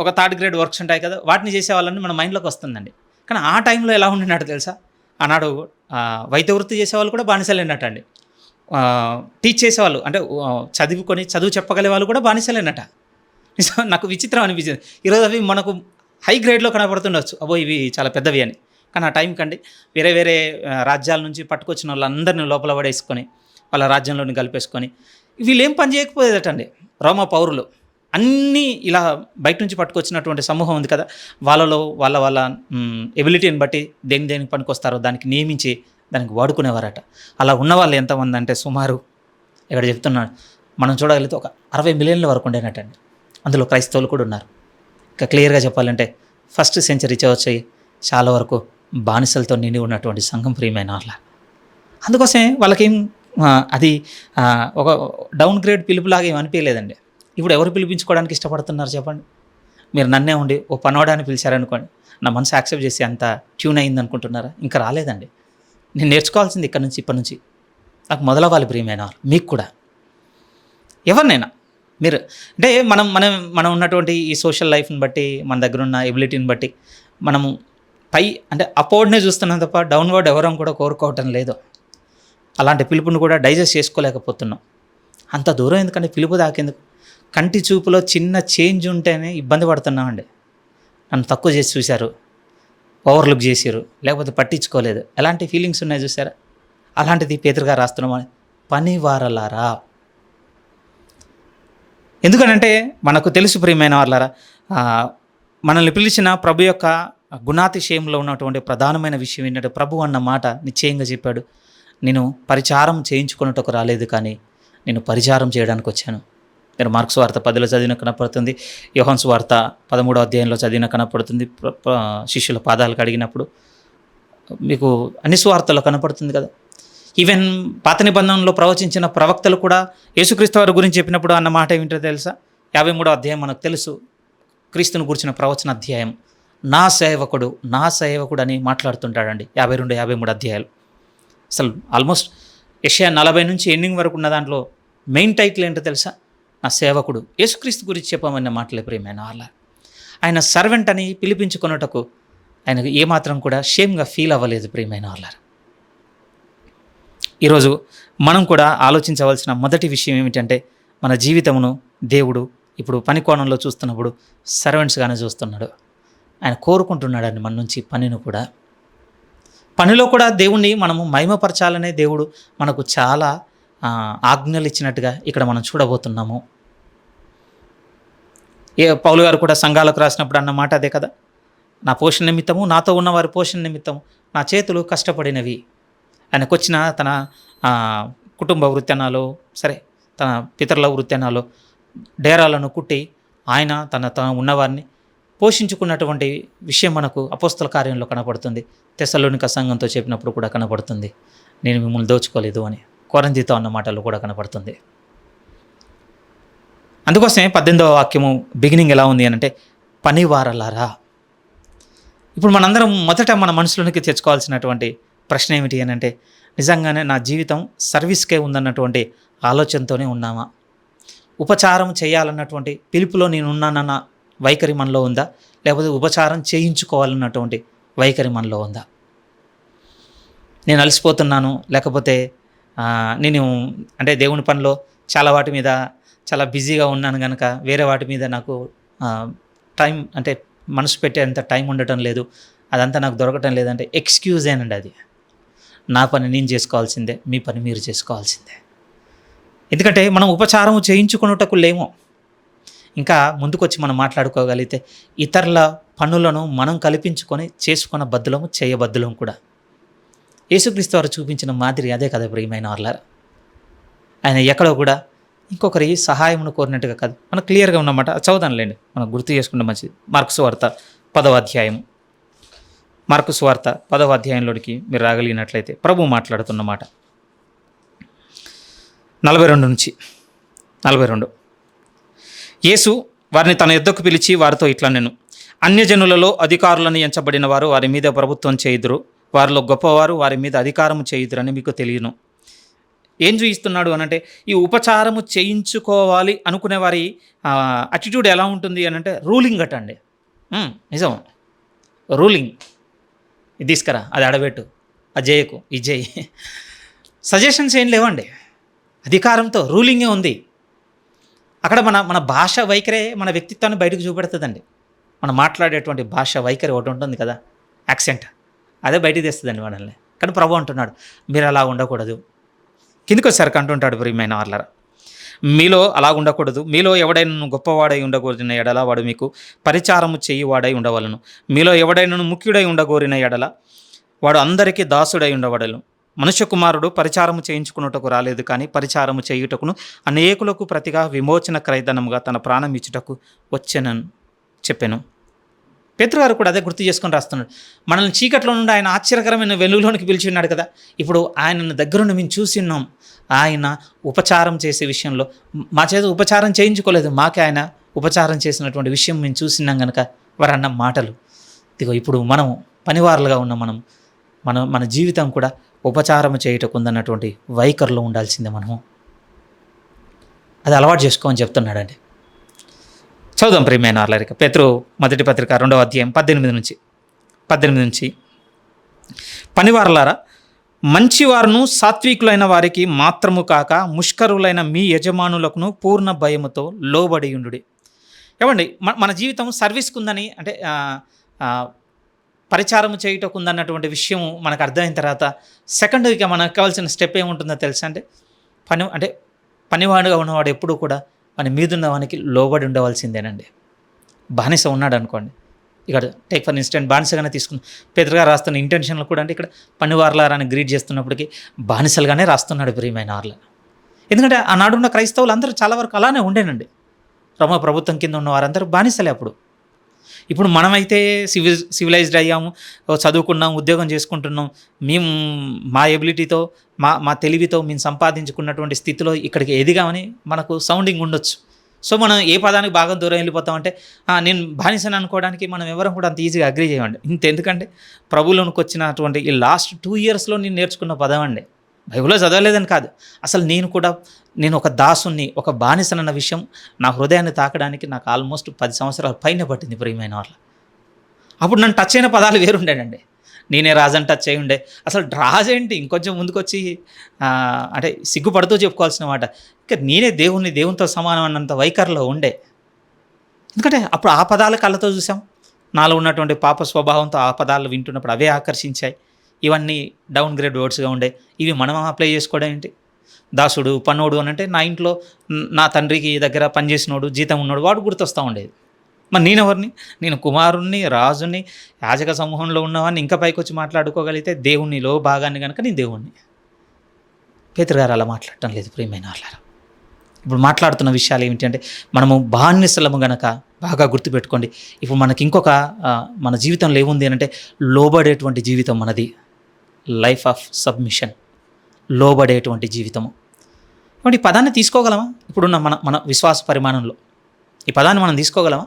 ఒక థర్డ్ గ్రేడ్ వర్క్స్ ఉంటాయి కదా, వాటిని చేసేవాళ్ళని మన మైండ్లోకి వస్తుందండి. కానీ ఆ టైంలో ఎలా ఉండినట్టు తెలుసా? ఆనాడు వైద్య వృత్తి చేసేవాళ్ళు కూడా బానిసలేనట్టండి. టీచ్ చేసేవాళ్ళు అంటే చదువు చెప్పగలే వాళ్ళు కూడా బానిసలేనట. నాకు విచిత్రం అనిపించింది. ఈరోజు అవి మనకు హై గ్రేడ్లో కనబడుతుండొచ్చు, అబ్బో ఇవి చాలా పెద్దవి అని. కానీ ఆ టైం కండి వేరే రాజ్యాల నుంచి పట్టుకొచ్చిన వాళ్ళందరినీ లోపల పడేసుకొని వాళ్ళ రాజ్యంలోని కలిపేసుకొని వీళ్ళు ఏం పని చేయకపోయేదటండి. రోమా పౌరులు అన్నీ ఇలా బయట నుంచి పట్టుకొచ్చినటువంటి సమూహం ఉంది కదా, వాళ్ళలో వాళ్ళ ఎబిలిటీని బట్టి దేనికి పనికొస్తారో దానికి నియమించి దానికి వాడుకునేవారట. అలా ఉన్నవాళ్ళు ఎంతమంది అంటే సుమారు ఇక్కడ చెప్తున్నాడు, మనం చూడగలిగితే ఒక 60 మిలియన్ల వరకు ఉండేనట్టండి. అందులో క్రైస్తవులు కూడా ఉన్నారు. ఇంకా క్లియర్గా చెప్పాలంటే 1st సెంచరీ చర్చి చాలా వరకు బానిసలతో నిండి ఉన్నటువంటి సంఘం, ప్రియమైన వాళ్ళ. అందుకోసమే వాళ్ళకేం అది ఒక డౌన్ గ్రేడ్ పిలుపులాగా ఏం అనిపించలేదండి. ఇప్పుడు ఎవరు పిలిపించుకోవడానికి ఇష్టపడుతున్నారు చెప్పండి? మీరు నన్నే ఉండి ఓ పనోడాన్ని పిలిచారనుకోండి, నా మనసు యాక్సెప్ట్ చేసి అంత ట్యూన్ అయింది అనుకుంటున్నారా? ఇంకా రాలేదండి. నేను నేర్చుకోవాల్సింది ఇప్పటి నుంచి నాకు మొదలవ్వాలి. ప్రియమైన వాళ్ళు, మీకు కూడా ఎవరినైనా మీరు అంటే మనం ఉన్నటువంటి ఈ సోషల్ లైఫ్ని బట్టి, మన దగ్గర ఉన్న ఎబిలిటీని బట్టి మనము అంటే అప్వర్డ్నే చూస్తున్నాం తప్ప డౌన్వర్డ్ ఎవరం కూడా కోరుకోవటం లేదు. అలాంటి పిలుపుని కూడా డైజెస్ట్ చేసుకోలేకపోతున్నాం. అంత దూరం ఎందుకంటే పిలుపు దాకేందుకు? కంటి చూపులో చిన్న చేంజ్ ఉంటేనే ఇబ్బంది పడుతున్నామండి. నన్ను తక్కువ చేసి చూశారు, ఓవర్లుక్ చేసారు, లేకపోతే పట్టించుకోలేదు, ఎలాంటి ఫీలింగ్స్ ఉన్నాయి చూసారా? అలాంటిది పేతురుగా రాస్తున్నామని పనివారలారా. ఎందుకనంటే మనకు తెలుసు ప్రియమైన వాళ్ళారా, మనల్ని పిలిచిన ప్రభు యొక్క గుణాతిశయంలో ఉన్నటువంటి ప్రధానమైన విషయం ఏంటంటే, ప్రభు అన్న మాట నిశ్చయంగా చెప్పాడు, నేను పరిచారం చేయించుకున్నట్టుకు రాలేదు, కానీ నేను పరిచారం చేయడానికి వచ్చాను. నేను మార్క్స్ వార్త 10లో చదివిన కనపడుతుంది, యోహాను వార్త 13వ అధ్యాయంలో చదివిన కనపడుతుంది, శిష్యుల పాదాలు కడిగినప్పుడు మీకు అన్ని సువార్తల్లో కనపడుతుంది కదా. ఈవెన్ పాత నిబంధనలో ప్రవచించిన ప్రవక్తలు కూడా యేసుక్రీస్తు వారి గురించి చెప్పినప్పుడు అన్న మాట ఏమిటో తెలుసా? 53వ అధ్యాయం మనకు తెలుసు, క్రీస్తుని గురించిన ప్రవచన అధ్యాయం. నా సేవకుడు అని మాట్లాడుతుంటాడండి 52, 53 అధ్యాయాలు. అసలు ఆల్మోస్ట్ యెషయా 40 నుంచి ఎండింగ్ వరకు ఉన్న దాంట్లో మెయిన్ టైటిల్ ఏంటో తెలుసా? నా సేవకుడు. యేసుక్రీస్తు గురించి చెప్పమన్న మాటలే ప్రియమైన వాళ్ళ. ఆయన సర్వెంట్ అని పిలిపించుకున్నటకు ఆయనకు ఏమాత్రం కూడా షేమ్గా ఫీల్ అవ్వలేదు ప్రియమైన వాళ్ళ. ఈరోజు మనం కూడా ఆలోచించవలసిన మొదటి విషయం ఏమిటంటే, మన జీవితమును దేవుడు ఇప్పుడు పని కోణంలో చూస్తున్నప్పుడు సర్వెంట్స్గానే చూస్తున్నాడు. ఆయన కోరుకుంటున్నాడని మన నుంచి పనిలో కూడా దేవుణ్ణి మనము మహిమపరచాలనే దేవుడు మనకు చాలా ఆజ్ఞలు ఇచ్చినట్టుగా ఇక్కడ మనం చూడబోతున్నాము. పౌలు గారు కూడా సంఘాలకు రాసినప్పుడు అన్న మాట అదే కదా, నా పోషణ నిమిత్తము, నాతో ఉన్నవారి పోషణ నిమిత్తము నా చేతులు కష్టపడినవి. ఆయనకు వచ్చిన తన కుటుంబ వృత్యానాలు, సరే తన పితరుల వృత్యానాలు, డేరాలను కుట్టి ఆయన తన ఉన్నవారిని పోషించుకున్నటువంటి విషయం మనకు అపోస్తల కార్యంలో కనపడుతుంది. తెస్సలోనిక సంఘంతో చెప్పినప్పుడు కూడా కనపడుతుంది, నేను మిమ్మల్ని దోచుకోలేదు అని. కొరింథీతో అన్న మాటలు కూడా కనపడుతుంది. అందుకోసమే 18వ వాక్యము బిగినింగ్ ఎలా ఉంది అని అంటే, పనివారలారా. ఇప్పుడు మనందరం మొదట మన మనసులోనికి తెచ్చుకోవాల్సినటువంటి ప్రశ్న ఏమిటి అని అంటే, నిజంగానే నా జీవితం సర్వీస్కే ఉందన్నటువంటి ఆలోచనతోనే ఉన్నామా? ఉపచారం చేయాలన్నటువంటి పిలుపులో నేను ఉన్నానన్న వైఖరి మనలో ఉందా? లేకపోతే ఉపచారం చేయించుకోవాలన్నటువంటి వైఖరి మనలో ఉందా? నేను అలసిపోతున్నాను, లేకపోతే నేను అంటే దేవుని పనిలో వాటి మీద చాలా బిజీగా ఉన్నాను కనుక వేరే వాటి మీద నాకు టైం అంటే మనసు పెట్టేంత టైం ఉండటం లేదు, అదంతా నాకు దొరకటం లేదంటే ఎక్స్క్యూజేనండి అది. నా పని నేను చేసుకోవాల్సిందే, మీ పని మీరు చేసుకోవాల్సిందే. ఎందుకంటే మనం ఉపచారం చేయించుకున్నటకు లేము. ఇంకా ముందుకొచ్చి మనం మాట్లాడుకోగలిగితే ఇతరుల పనులను మనం కల్పించుకొని చేసుకున్న బద్దులము చేయబద్దులం కూడా. యేసుక్రీస్తు వారు చూపించిన మాదిరి అదే కదా ప్రియమైన వాళ్ళారా. ఆయన ఎక్కడో కూడా ఇంకొకరి సహాయమును కోరినట్టుగా కాదు, మనకు క్లియర్గా ఉన్నమాట. చదువుదాంలేండి, మనం గుర్తు చేసుకుంటే మంచిది. మార్కు సువార్త 10వ అధ్యాయం, మార్కు సువార్త 10వ అధ్యాయంలోనికి మీరు రాగలిగినట్లయితే ప్రభు మాట్లాడుతున్నమాట 42 నుంచి 42. యేసు వారిని తన యొద్దకు పిలిచి వారితో ఇట్లా నేను అన్యజనులలో అధికారులను ఎంచబడిన వారు వారి మీద ప్రభుత్వం చేయుదురు, వారిలో గొప్పవారు వారి మీద అధికారము చేయుదురని మీకు తెలియను. ఏం చూయిస్తున్నాడు అనంటే ఈ ఉపచారము చేయించుకోవాలి అనుకునే వారి అటిట్యూడ్ ఎలా ఉంటుంది అనంటే రూలింగ్ అట అండి. నిజం, రూలింగ్. ఇది తీసుకురా, అది అడబెట్టు, అది చేయకు, ఇది చేయి. సజెషన్స్ ఏం లేవండి, అధికారంతో రూలింగే ఉంది. అక్కడ మన మన భాష వైఖరే మన వ్యక్తిత్వాన్ని బయటకు చూపెడుతుందండి. మనం మాట్లాడేటువంటి భాష వైఖరి ఒకటి ఉంటుంది కదా, యాక్సెంట్, అదే బయటికి తెస్తుందండి మనల్ని. కానీ ప్రభు అంటున్నాడు మీరు అలా ఉండకూడదు. కిందికి వచ్చేసరికి అంటుంటాడు ప్రియమైన వాళ్ళారా, మీలో అలా ఉండకూడదు. మీలో ఎవడైనా గొప్పవాడై ఉండకూడని ఎడల వాడు మీకు పరిచారము చేయువాడై ఉండవలను. మీలో ఎవడైనా ముఖ్యుడై ఉండగోరిన ఎడల వాడు అందరికీ దాసుడై ఉండవడను. మనుష్య కుమారుడు పరిచారము చేయించుకున్నటకు రాలేదు, కానీ పరిచారము చేయుటకును అనేకులకు ప్రతిగా విమోచన క్రయధనముగా తన ప్రాణం ఇచ్చుటకు వచ్చెనని చెప్పాను. పేతురుగారు కూడా అదే గుర్తు చేసుకొని రాస్తున్నాడు. మనల్ని చీకట్లో నుండి ఆయన ఆశ్చర్యకరమైన వెలుగులోనికి పిలిచి ఉన్నాడు కదా. ఇప్పుడు ఆయనను దగ్గరుండి మేము చూసిన్నాం. ఆయన ఉపచారం చేసే విషయంలో మా చేత ఉపచారం చేయించుకోలేదు, మాకే ఆయన ఉపచారం చేసినటువంటి విషయం మేము చూసినాం కనుక వారు అన్న మాటలు. ఇదిగో ఇప్పుడు మనం పనివారులుగా ఉన్న మన జీవితం కూడా ఉపచారం చేయటకు ఉందన్నటువంటి వైఖరిలో ఉండాల్సిందే. మనము అది అలవాటు చేసుకోమని చెప్తున్నాడండి. చదుదాం ప్రియమైన వాళ్ళకి. పేతురు మొదటి పత్రిక 2వ అధ్యాయం 18 నుంచి పనివారలారా, మంచివారును సాత్వికులైన వారికి మాత్రము కాక ముష్కరులైన మీ యజమానులకును పూర్ణ భయముతో లోబడి ఉండుడి. ఏమండి, మన జీవితం సర్వీస్కి ఉందని అంటే పరిచారం చేయటకు ఉందన్నటువంటి విషయం మనకు అర్థమైన తర్వాత సెకండ్గా మనకు కావాల్సిన స్టెప్ ఏముంటుందో తెలుసా అంటే పనివాడుగా ఉన్నవాడు ఎప్పుడూ కూడా మన మీదున్న వానికి లోబడి ఉండవలసిందేనండి. బానిస ఉన్నాడు అనుకోండి, ఇక్కడ టేక్ ఫర్ ఇన్స్టెంట్ బానిసగానే తీసుకున్నాం. పేతురుగారు రాస్తున్న ఇంటెన్షన్లు కూడా అంటే ఇక్కడ పనివార్లారాన్ని గ్రీట్ చేస్తున్నప్పటికీ బానిసలుగానే రాస్తున్నాడు ప్రియమైన వార్ల. ఎందుకంటే ఆనాడున్న క్రైస్తవులు అందరూ చాలా వరకు అలానే ఉండేనండి. రోమా ప్రభుత్వం కింద ఉన్న వారందరూ బానిసలే అప్పుడు. ఇప్పుడు మనమైతే సివిలైజ్డ్ అయ్యాము, చదువుకున్నాం, ఉద్యోగం చేసుకుంటున్నాం. మేము మా ఎబిలిటీతో మా తెలివితో మేము సంపాదించుకున్నటువంటి స్థితిలో ఇక్కడికి ఎదిగామని మనకు సౌండింగ్ ఉండొచ్చు. సో మనం ఏ పదానికి బాగా దూరం వెళ్ళిపోతామంటే నేను బానిసని అనుకోవడానికి మనం ఎవరం కూడా అంత ఈజీగా అగ్రీ చేయండి. ఎందుకంటే ప్రభువులోనికి వచ్చినటువంటి ఈ లాస్ట్ 2 yearsలో నేను నేర్చుకున్న పదం అండి. బైబిల్లో చదవలేదని కాదు, అసలు నేను ఒక దాసుని, ఒక బానిసనన్న విషయం నా హృదయాన్ని తాకడానికి నాకు ఆల్మోస్ట్ 10 సంవత్సరాల పైన పట్టింది ప్రియమైన వాళ్ళ. అప్పుడు నన్ను టచ్ అయిన పదాలు వేరుండేనండి. నేనే రాజని టచ్ అయి ఉండే. అసలు రాజు ఏంటి, ఇంకొంచెం ముందుకొచ్చి అంటే సిగ్గుపడుతూ చెప్పుకోవాల్సిన మాట, ఇంకా నేనే దేవునితో సమానం అన్నంత వైఖరిలో ఉండే. ఎందుకంటే అప్పుడు ఆ పదాల కళ్ళతో చూసాం. నాలో ఉన్నటువంటి పాప స్వభావంతో ఆ పదాలు వింటున్నప్పుడు అవే ఆకర్షించాయి. ఇవన్నీ డౌన్ గ్రేడ్ వర్డ్స్గా ఉండే. ఇవి మనం అప్లై చేసుకోవడం ఏంటి? దాసుడు, పన్నోడు అని అంటే నా ఇంట్లో నా తండ్రికి దగ్గర పనిచేసినోడు, జీతం ఉన్నాడు, వాడు గుర్తొస్తూ ఉండేది. మరి నేనెవరిని? నేను కుమారుణ్ణి, రాజుని, యాజక సమూహంలో ఉన్నవాడిని. ఇంకా పైకి వచ్చి మాట్లాడుకోగలిగితే దేవునిలో భాగాన్ని కనుక నేను దేవుణ్ణి. పేతురుగారు అలా మాట్లాడటం లేదు ప్రియమైన వాళ్ళారా. ఇప్పుడు మాట్లాడుతున్న విషయాలు ఏమిటి అంటే మనము బానిసలము గనక బాగా గుర్తుపెట్టుకోండి. ఇప్పుడు మనకి ఇంకొక మన జీవితంలో ఏముంది అంటే లోబడేటువంటి జీవితం మనది. లైఫ్ ఆఫ్ సబ్మిషన్, లోబడేటువంటి జీవితము. కాబట్టి ఈ పదాన్ని తీసుకోగలమా? ఇప్పుడున్న మన విశ్వాస పరిమాణంలో ఈ పదాన్ని మనం తీసుకోగలమా?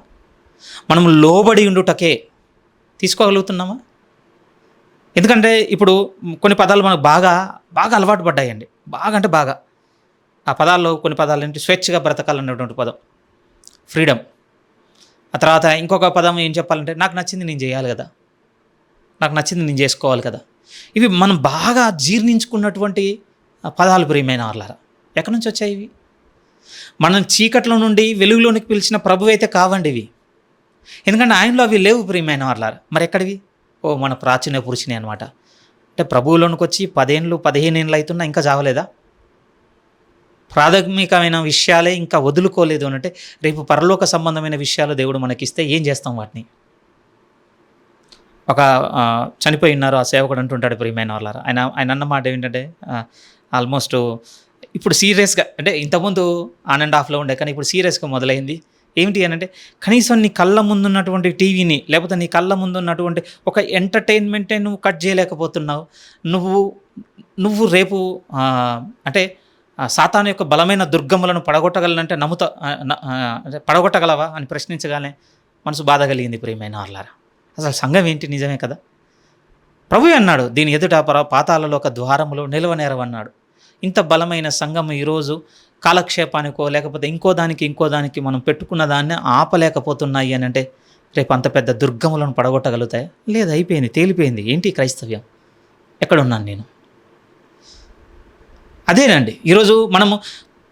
మనం లోబడి ఉండుటకే తీసుకోగలుగుతున్నామా? ఎందుకంటే ఇప్పుడు కొన్ని పదాలు మనకు బాగా అలవాటు పడ్డాయండి. బాగా అంటే బాగా. ఆ పదాల్లో కొన్ని పదాలు ఏంటి? స్వేచ్ఛగా బ్రతకాలన్నటువంటి పదం, ఫ్రీడమ్. ఆ తర్వాత ఇంకొక పదం ఏం చెప్పాలంటే నాకు నచ్చింది నేను చేయాలి కదా, నాకు నచ్చింది నేను చేసుకోవాలి కదా. ఇవి మనం బాగా జీర్ణించుకున్నటువంటి పదాలు ప్రియమైన వాళ్ళారా. ఎక్కడి నుంచి వచ్చాయి ఇవి? మనం చీకట్లో నుండి వెలుగులోనికి పిలిచిన ప్రభు అయితే కావండి ఇవి. ఎందుకంటే ఆయనలో అవి లేవు ప్రియమైన వాళ్ళారా. మరి ఎక్కడివి? మన ప్రాచీన పురుషుని అనమాట. అంటే ప్రభువులోనికి వచ్చి 10 ఏళ్ళు 15 ఏళ్ళు అవుతున్నా ఇంకా చావలేదా? ప్రాథమికమైన విషయాలే ఇంకా వదులుకోలేదు అంటే రేపు పరలోక సంబంధమైన విషయాలు దేవుడు మనకిస్తే ఏం చేస్తాం వాటిని? ఒక చనిపోయి ఉన్నారు ఆ సేవకుడు అంటుంటాడు, ప్రియమైన వాళ్ళారా, ఆయన ఆయన అన్న మాట ఏంటంటే ఆల్మోస్ట్ ఇప్పుడు సీరియస్గా, అంటే ఇంతకుముందు ఆన్ అండ్ ఆఫ్లో ఉండే కానీ ఇప్పుడు సీరియస్గా మొదలైంది. ఏమిటి అని అంటే, కనీసం నీ కళ్ళ ముందున్నటువంటి టీవీని, లేకపోతే నీ కళ్ళ ముందున్నటువంటి ఒక ఎంటర్టైన్మెంటే నువ్వు కట్ చేయలేకపోతున్నావు. నువ్వు నువ్వు రేపు అంటే సాతాను యొక్క బలమైన దుర్గములను పడగొట్టగలనంటే అంటే పడగొట్టగలవా అని ప్రశ్నించగానే మనసు బాధ కలిగింది, ప్రియమైన వాళ్ళారా. అసలు సంఘం ఏంటి? నిజమే కదా. ప్రభువే అన్నాడు, దీని ఎదుట పాతాళలో ఒక ద్వారములో నిలవనేరవన్నాడు. ఇంత బలమైన సంఘం ఈరోజు కాలక్షేపానికో లేకపోతే ఇంకో దానికి మనం పెట్టుకున్న దాన్ని ఆపలేకపోతున్నాయి అని అంటే రేపు అంత పెద్ద దుర్గములను పడగొట్టగలుగుతాయి? లేదు, అయిపోయింది, తేలిపోయింది. ఏంటి క్రైస్తవ్యం? ఎక్కడున్నాను నేను? అదేనండి ఈరోజు మనము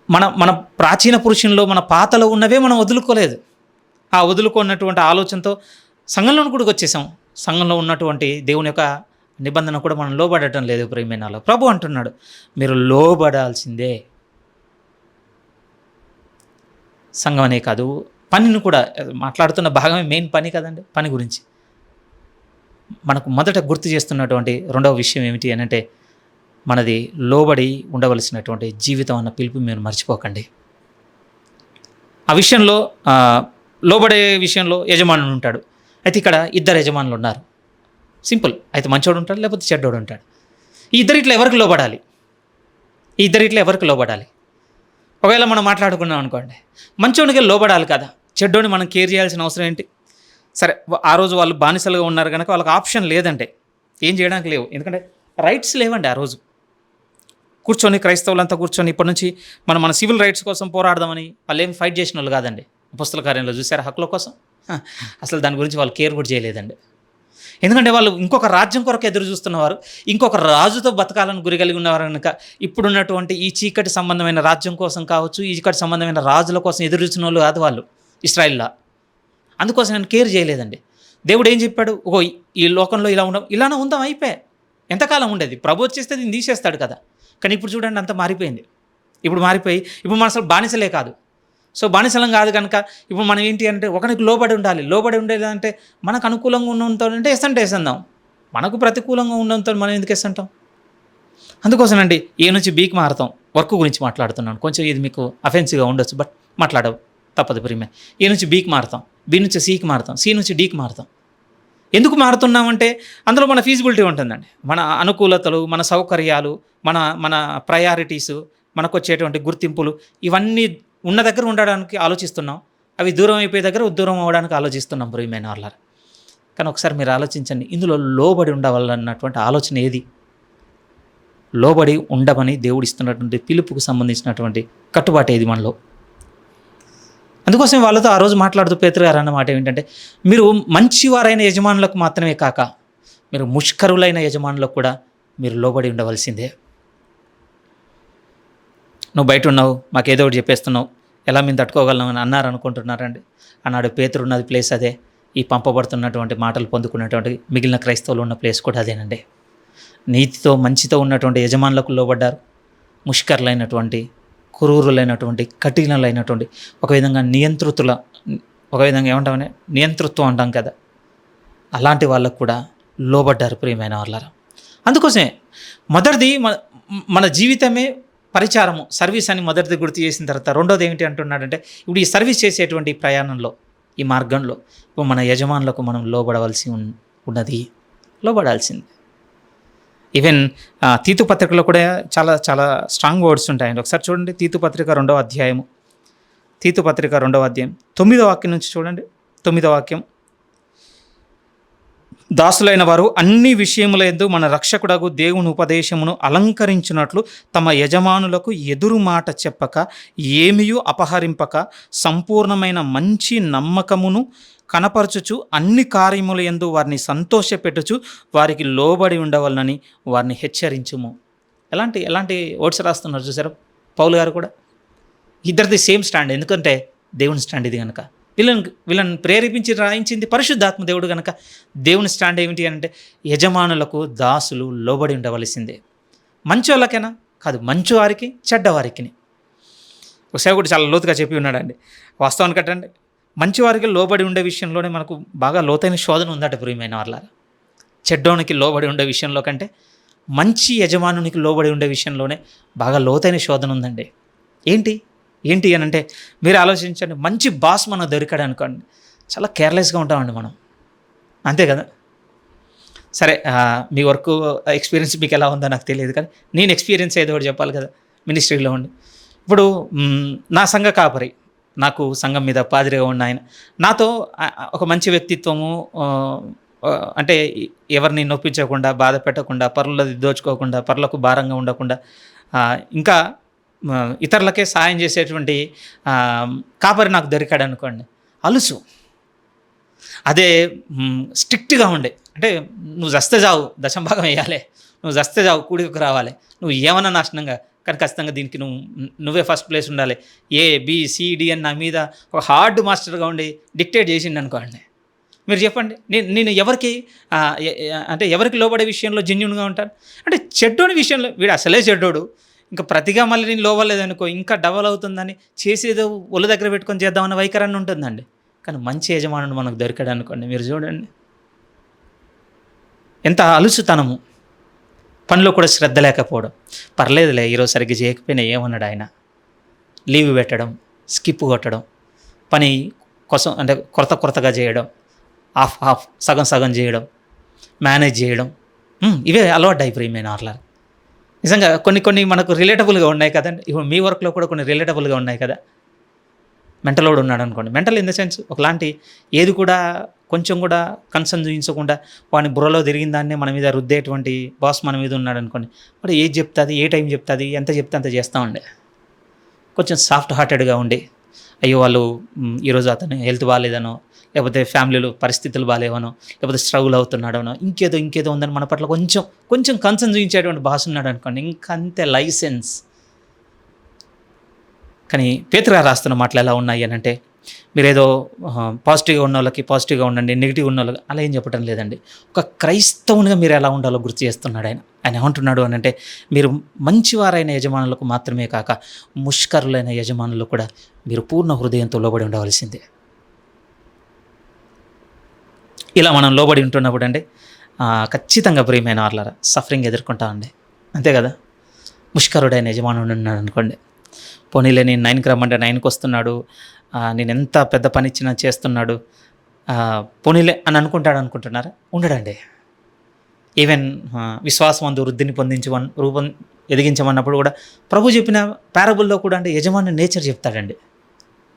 మన ప్రాచీన పురుషుల్లో మన పాతలో ఉన్నవే మనం వదులుకోలేదు. ఆ వదులుకున్నటువంటి ఆలోచనతో సంఘంలోని కూడా వచ్చేసాం. సంఘంలో ఉన్నటువంటి దేవుని యొక్క నిబంధన కూడా మనం లోబడటం లేదు. ప్రియమైనలో ప్రభు అంటున్నాడు, మీరు లోబడాల్సిందే. సంఘం అనే కాదు, పనిని కూడా మాట్లాడుతున్న భాగమే మెయిన్ పని కదండి. పని గురించి మనకు మొదట గుర్తు చేస్తున్నటువంటి రెండవ విషయం ఏమిటి అని అంటే, మనది లోబడి ఉండవలసినటువంటి జీవితం అన్న పిలుపు మీరు మర్చిపోకండి. ఆ విషయంలో లోబడే విషయంలో యజమానుడు ఉంటాడు. అయితే ఇక్కడ ఇద్దరు యజమానులు ఉన్నారు. సింపుల్. అయితే మంచోడు ఉంటాడు, లేకపోతే చెడ్డోడు ఉంటాడు. ఈ ఇద్దరిట్లో ఎవరికి లోబడాలి? ఈ ఇద్దరిట్లో ఎవరికి లోబడాలి? ఒకవేళ మనం మాట్లాడుకున్నాం అనుకోండి, మంచోడికి లోబడాలి కదా, చెడ్డోని మనం కేర్ చేయాల్సిన అవసరం ఏంటి? సరే, ఆ రోజు వాళ్ళు బానిసలుగా ఉన్నారు కనుక వాళ్ళకి ఆప్షన్ లేదంటే ఏం చేయడానికి లేవు, ఎందుకంటే రైట్స్ లేవండి. ఆ రోజు కూర్చొని క్రైస్తవులంతా కూర్చొని ఇప్పటి నుంచి మన సివిల్ రైట్స్ కోసం పోరాడదామని వాళ్ళు ఏమి ఫైట్ చేసిన వాళ్ళు కాదండి. అపోస్తల కార్యంలో చూసారా హక్కుల కోసం? అసలు దాని గురించి వాళ్ళు కేర్ కూడా చేయలేదండి. ఎందుకంటే వాళ్ళు ఇంకొక రాజ్యం కొరకు ఎదురు చూస్తున్నవారు, ఇంకొక రాజుతో బతకాలని గురి కలిగి ఉన్నవారు కనుక ఇప్పుడున్నటువంటి ఈ చీకటి సంబంధమైన రాజ్యం కోసం కావచ్చు, ఈ చీకటి సంబంధమైన రాజుల కోసం ఎదురు చూసిన వాళ్ళు కాదు వాళ్ళు ఇశ్రాయేల్లా. అందుకోసం నేను కేర్ చేయలేదండి. దేవుడు ఏం చెప్పాడు? ఈ లోకంలో ఇలానే ఉందాం, అయిపోయా. ఎంతకాలం ఉండేది? ప్రభు వచ్చేస్తే దీన్ని తీసేస్తాడు కదా. కానీ ఇప్పుడు చూడండి, అంతా మారిపోయింది. ఇప్పుడు మనం అసలు బానిసలే కాదు. సో బానిసలం కాదు కనుక ఇప్పుడు మనం ఏంటి అంటే ఒకరికి లోబడి ఉండాలి. లోబడి ఉండేది అంటే మనకు అనుకూలంగా ఉన్నంతో అంటే వేసందాం, మనకు ప్రతికూలంగా ఉన్నంతో మనం ఎందుకు వేసంటాం? అందుకోసమండి ఏ నుంచి బీకి మారుతాం. వర్క్ గురించి మాట్లాడుతున్నాను, కొంచెం ఇది మీకు అఫెన్సివ్గా ఉండొచ్చు, బట్ మాట్లాడవు తప్పదు. ప్రియమే, ఏ నుంచి బీకి మారుతాం, బి నుంచి సికి మారుతాం, సి నుంచి డీకి మారుతాం. ఎందుకు మారుతున్నామంటే అందులో మన ఫీజిబిలిటీ ఉంటుందండి. మన అనుకూలతలు, మన సౌకర్యాలు, మన ప్రయారిటీసు, మనకు వచ్చేటువంటి గుర్తింపులు, ఇవన్నీ ఉన్న దగ్గర ఉండడానికి ఆలోచిస్తున్నాం. అవి దూరం అయిపోయే దగ్గర దూరం అవ్వడానికి ఆలోచిస్తున్నాం, ప్రియమైన వాళ్ళారా. కానీ ఒకసారి మీరు ఆలోచించండి, ఇందులో లోబడి ఉండవాలన్నటువంటి ఆలోచన ఏది? లోబడి ఉండమని దేవుడు ఇస్తున్నటువంటి పిలుపుకు సంబంధించినటువంటి కట్టుబాటు ఏది మనలో? అందుకోసం వాళ్ళతో ఆ రోజు మాట్లాడుతూ పేతురు గారు అన్నమాట ఏంటంటే, మీరు మంచివారైన యజమానులకు మాత్రమే కాక మీరు ముష్కరులైన యజమానులకు కూడా మీరు లోబడి ఉండవలసిందే. నువ్వు బయట ఉన్నావు, మాకేదో ఒకటి చెప్పేస్తున్నావు, ఎలా మేము తట్టుకోగలం అని అన్నారు అనుకుంటున్నారండి. అన్నాడు పేతురు ఉన్నది ప్లేస్ అదే. ఈ పంపబడుతున్నటువంటి మాటలు పొందుకున్నటువంటి మిగిలిన క్రైస్తవులు ఉన్న ప్లేస్ కూడా అదేనండి. నీతితో మంచితో ఉన్నటువంటి యజమానులకు లోబడ్డారు. ముష్కరులైనటువంటి, క్రూరులైనటువంటి, కఠినలైనటువంటి, ఒక విధంగా ఒక విధంగా ఏమంటామని నియంతృత్వం అంటాం కదా, అలాంటి వాళ్ళకు కూడా లోబడ్డారు, ప్రియమైన వాళ్ళారా. అందుకోసమే మొదటిది మన జీవితమే పరిచారము, సర్వీస్ అని మొదటిది గుర్తు చేసిన తర్వాత రెండోది ఏమిటి అంటున్నాడంటే, ఇప్పుడు ఈ సర్వీస్ చేసేటువంటి ప్రయాణంలో, ఈ మార్గంలో ఇప్పుడు మన యజమానులకు మనం లోబడవలసి ఉన్నది, లోబడాల్సింది. ఈవెన్ తీతు పత్రికలో కూడా చాలా చాలా స్ట్రాంగ్ వర్డ్స్ ఉంటాయండి. ఒకసారి చూడండి, తీతు పత్రిక 2వ అధ్యాయము, తీతు పత్రిక 2వ అధ్యాయం 9వ వాక్యం నుంచి చూడండి. 9వ వాక్యం, దాసులైన వారు అన్ని విషయములందు మన రక్షకుడగు దేవుని ఉపదేశమును అలంకరించినట్లు తమ యజమానులకు ఎదురు మాట చెప్పక, ఏమియూ అపహరింపక, సంపూర్ణమైన మంచి నమ్మకమును కనపరచుచు అన్ని కార్యముల యందు వారిని సంతోషపెట్టుచు వారికి లోబడి ఉండవలనని వారిని హెచ్చరించుము. ఎలాంటి వర్డ్స్ రాస్తున్నారు చూసారా పౌలు గారు కూడా. ఇద్దరిది సేమ్ స్టాండ్, ఎందుకంటే దేవుని స్టాండ్ ఇది కనుక. వీళ్ళని ప్రేరేపించి రాయించింది పరిశుద్ధాత్మ దేవుడు కనుక దేవుని స్టాండ్ ఏమిటి అంటే, యజమానులకు దాసులు లోబడి ఉండవలసిందే. మంచి వాళ్ళకైనా కాదు, మంచి వారికి చెడ్డవారికి. ఒక సేవకుడు చాలా లోతుగా చెప్పి ఉన్నాడండి. వాస్తవానికి కట్టండి, మంచివారికి లోబడి ఉండే విషయంలోనే మనకు బాగా లోతైన శోధన ఉందట ప్రియమైన వాళ్ళారా. చెడ్డోనికి లోబడి ఉండే విషయంలో కంటే మంచి యజమానునికి లోబడి ఉండే విషయంలోనే బాగా లోతైన శోధన ఉందండి. ఏంటి ఏంటి అని అంటే మీరు ఆలోచించండి. మంచి బాస్ మనకు దొరికాడు అనుకోండి, చాలా కేర్లెస్గా ఉంటామండి మనం, అంతే కదా. సరే, మీ వర్క్ ఎక్స్పీరియన్స్ మీకు ఎలా ఉందో నాకు తెలియదు, కానీ నేను ఎక్స్పీరియన్స్ ఏదో ఒకటి చెప్పాలి కదా మినిస్ట్రీలో ఉండి. ఇప్పుడు నా సంఘ కాపరి, నాకు సంఘం మీద పాదిరిగా ఉన్న ఆయన నాతో ఒక మంచి వ్యక్తిత్వము, అంటే ఎవరిని నొప్పించకుండా, బాధ పెట్టకుండా, పరులది దోచుకోకుండా, పరులకు భారంగా ఉండకుండా, ఇంకా ఇతరులకే సాయం చేసేటువంటి కాపరి నాకు దొరికాడు అనుకోండి. అలుసు అదే స్ట్రిక్ట్గా ఉండే, అంటే నువ్వు జస్తే చావు దశంభాగం వేయాలి, నువ్వు జస్తే చావు కూడికి రావాలి, నువ్వు ఏమన్నా నాశనంగా, కానీ ఖచ్చితంగా దీనికి నువ్వే ఫస్ట్ ప్లేస్ ఉండాలి, ABCD అని నా మీద ఒక హార్డ్ మాస్టర్గా ఉండి డిక్టేట్ చేసిండు అనుకోండి. మీరు చెప్పండి, నేను ఎవరికి అంటే ఎవరికి లోబడే విషయంలో జెన్యూన్గా ఉంటాను? అంటే చెడ్డోని విషయంలో వీడు అసలే చెడ్డోడు, ఇంకా ప్రతిగా మళ్ళీ నేను లోబలేదనుకో ఇంకా డబల్ అవుతుందని చేసేదో ఒళ్ళు దగ్గర పెట్టుకొని చేద్దామన్న వైఖరాన్ని ఉంటుందండి. కానీ మంచి యజమానుడు మనకు దొరికాడు అనుకోండి, మీరు చూడండి ఎంత అలుసుతనము, పనిలో కూడా శ్రద్ధ లేకపోవడం. పర్లేదులే ఈరోజు సరిగ్గా చేయకపోయినా ఏమన్నాడు ఆయన, లీవ్ పెట్టడం, స్కిప్ కొట్టడం, పని కోసం అంటే కొరతగా చేయడం, హాఫ్ సగం చేయడం, మేనేజ్ చేయడం, ఇవే అలవాటు అయిపోయినాయి అట్లా. నిజంగా కొన్ని మనకు రిలేటబుల్గా ఉన్నాయి కదండి. ఇప్పుడు మీ వర్క్లో కూడా కొన్ని రిలేటబుల్గా ఉన్నాయి కదా. మెంటల్ వాడు ఉన్నాడు అనుకోండి, మెంటల్ ఇన్ ద సెన్స్ ఒకలాంటి ఏది కూడా కొంచెం కూడా కన్సర్న్ చూపించకుండా వాడిని బుర్రలో తిరిగిన దాన్నే మన మీద రుద్దేటువంటి బాస్ మన మీద ఉన్నాడు అనుకోండి, వాడు ఏది చెప్తుంది, ఏ టైం చెప్తుంది, ఎంత చెప్తే అంత చేస్తూ ఉండే. కొంచెం సాఫ్ట్ హార్టెడ్గా ఉండి, అయ్యో వాళ్ళు ఈరోజు అతను హెల్త్ బాగాలేదనో, లేకపోతే ఫ్యామిలీలో పరిస్థితులు బాగాలేవనో, లేకపోతే స్ట్రగుల్ అవుతున్నాడనో, ఇంకేదో ఉందని మన పట్ల కొంచెం కన్సర్న్ చూపించేటువంటి బాస్ ఉన్నాడు అనుకోండి, ఇంకంతే లైసెన్స్. కానీ పేతురు గారు రాస్తున్న మాటలు ఎలా ఉన్నాయి అని అంటే, మీరేదో పాజిటివ్గా ఉన్న వాళ్ళకి పాజిటివ్గా ఉండండి, నెగిటివ్ ఉన్న వాళ్ళకి అలా ఏం చెప్పడం లేదండి. ఒక క్రైస్తవునిగా మీరు ఎలా ఉండాలో గుర్తు చేస్తున్నాడు ఆయన ఏమంటున్నాడు అని అంటే, మీరు మంచివారైన యజమానులకు మాత్రమే కాక ముష్కరులైన యజమానులు కూడా మీరు పూర్ణ హృదయంతో లోబడి ఉండవలసిందే. ఇలా మనం లోబడి ఉంటున్నప్పుడు అండి ఖచ్చితంగా ప్రియమైన వాళ్ళారా సఫరింగ్ ఎదుర్కొంటామండి, అంతే కదా. ముష్కరుడైన యజమానుడు ఉన్నాడు అనుకోండి, పోనీలే నేను 9కి రమ్మంటే 9కి వస్తున్నాడు, నేను ఎంత పెద్ద పని ఇచ్చినా చేస్తున్నాడు, పోనీలే అని అనుకుంటున్నారా? ఉండడండి. ఈవెన్ విశ్వాసమందు వృద్ధిని రూపం ఎదిగించమన్నప్పుడు కూడా ప్రభు చెప్పిన పారబుల్లో కూడా అంటే యజమాని నేచర్ చెప్తాడండి.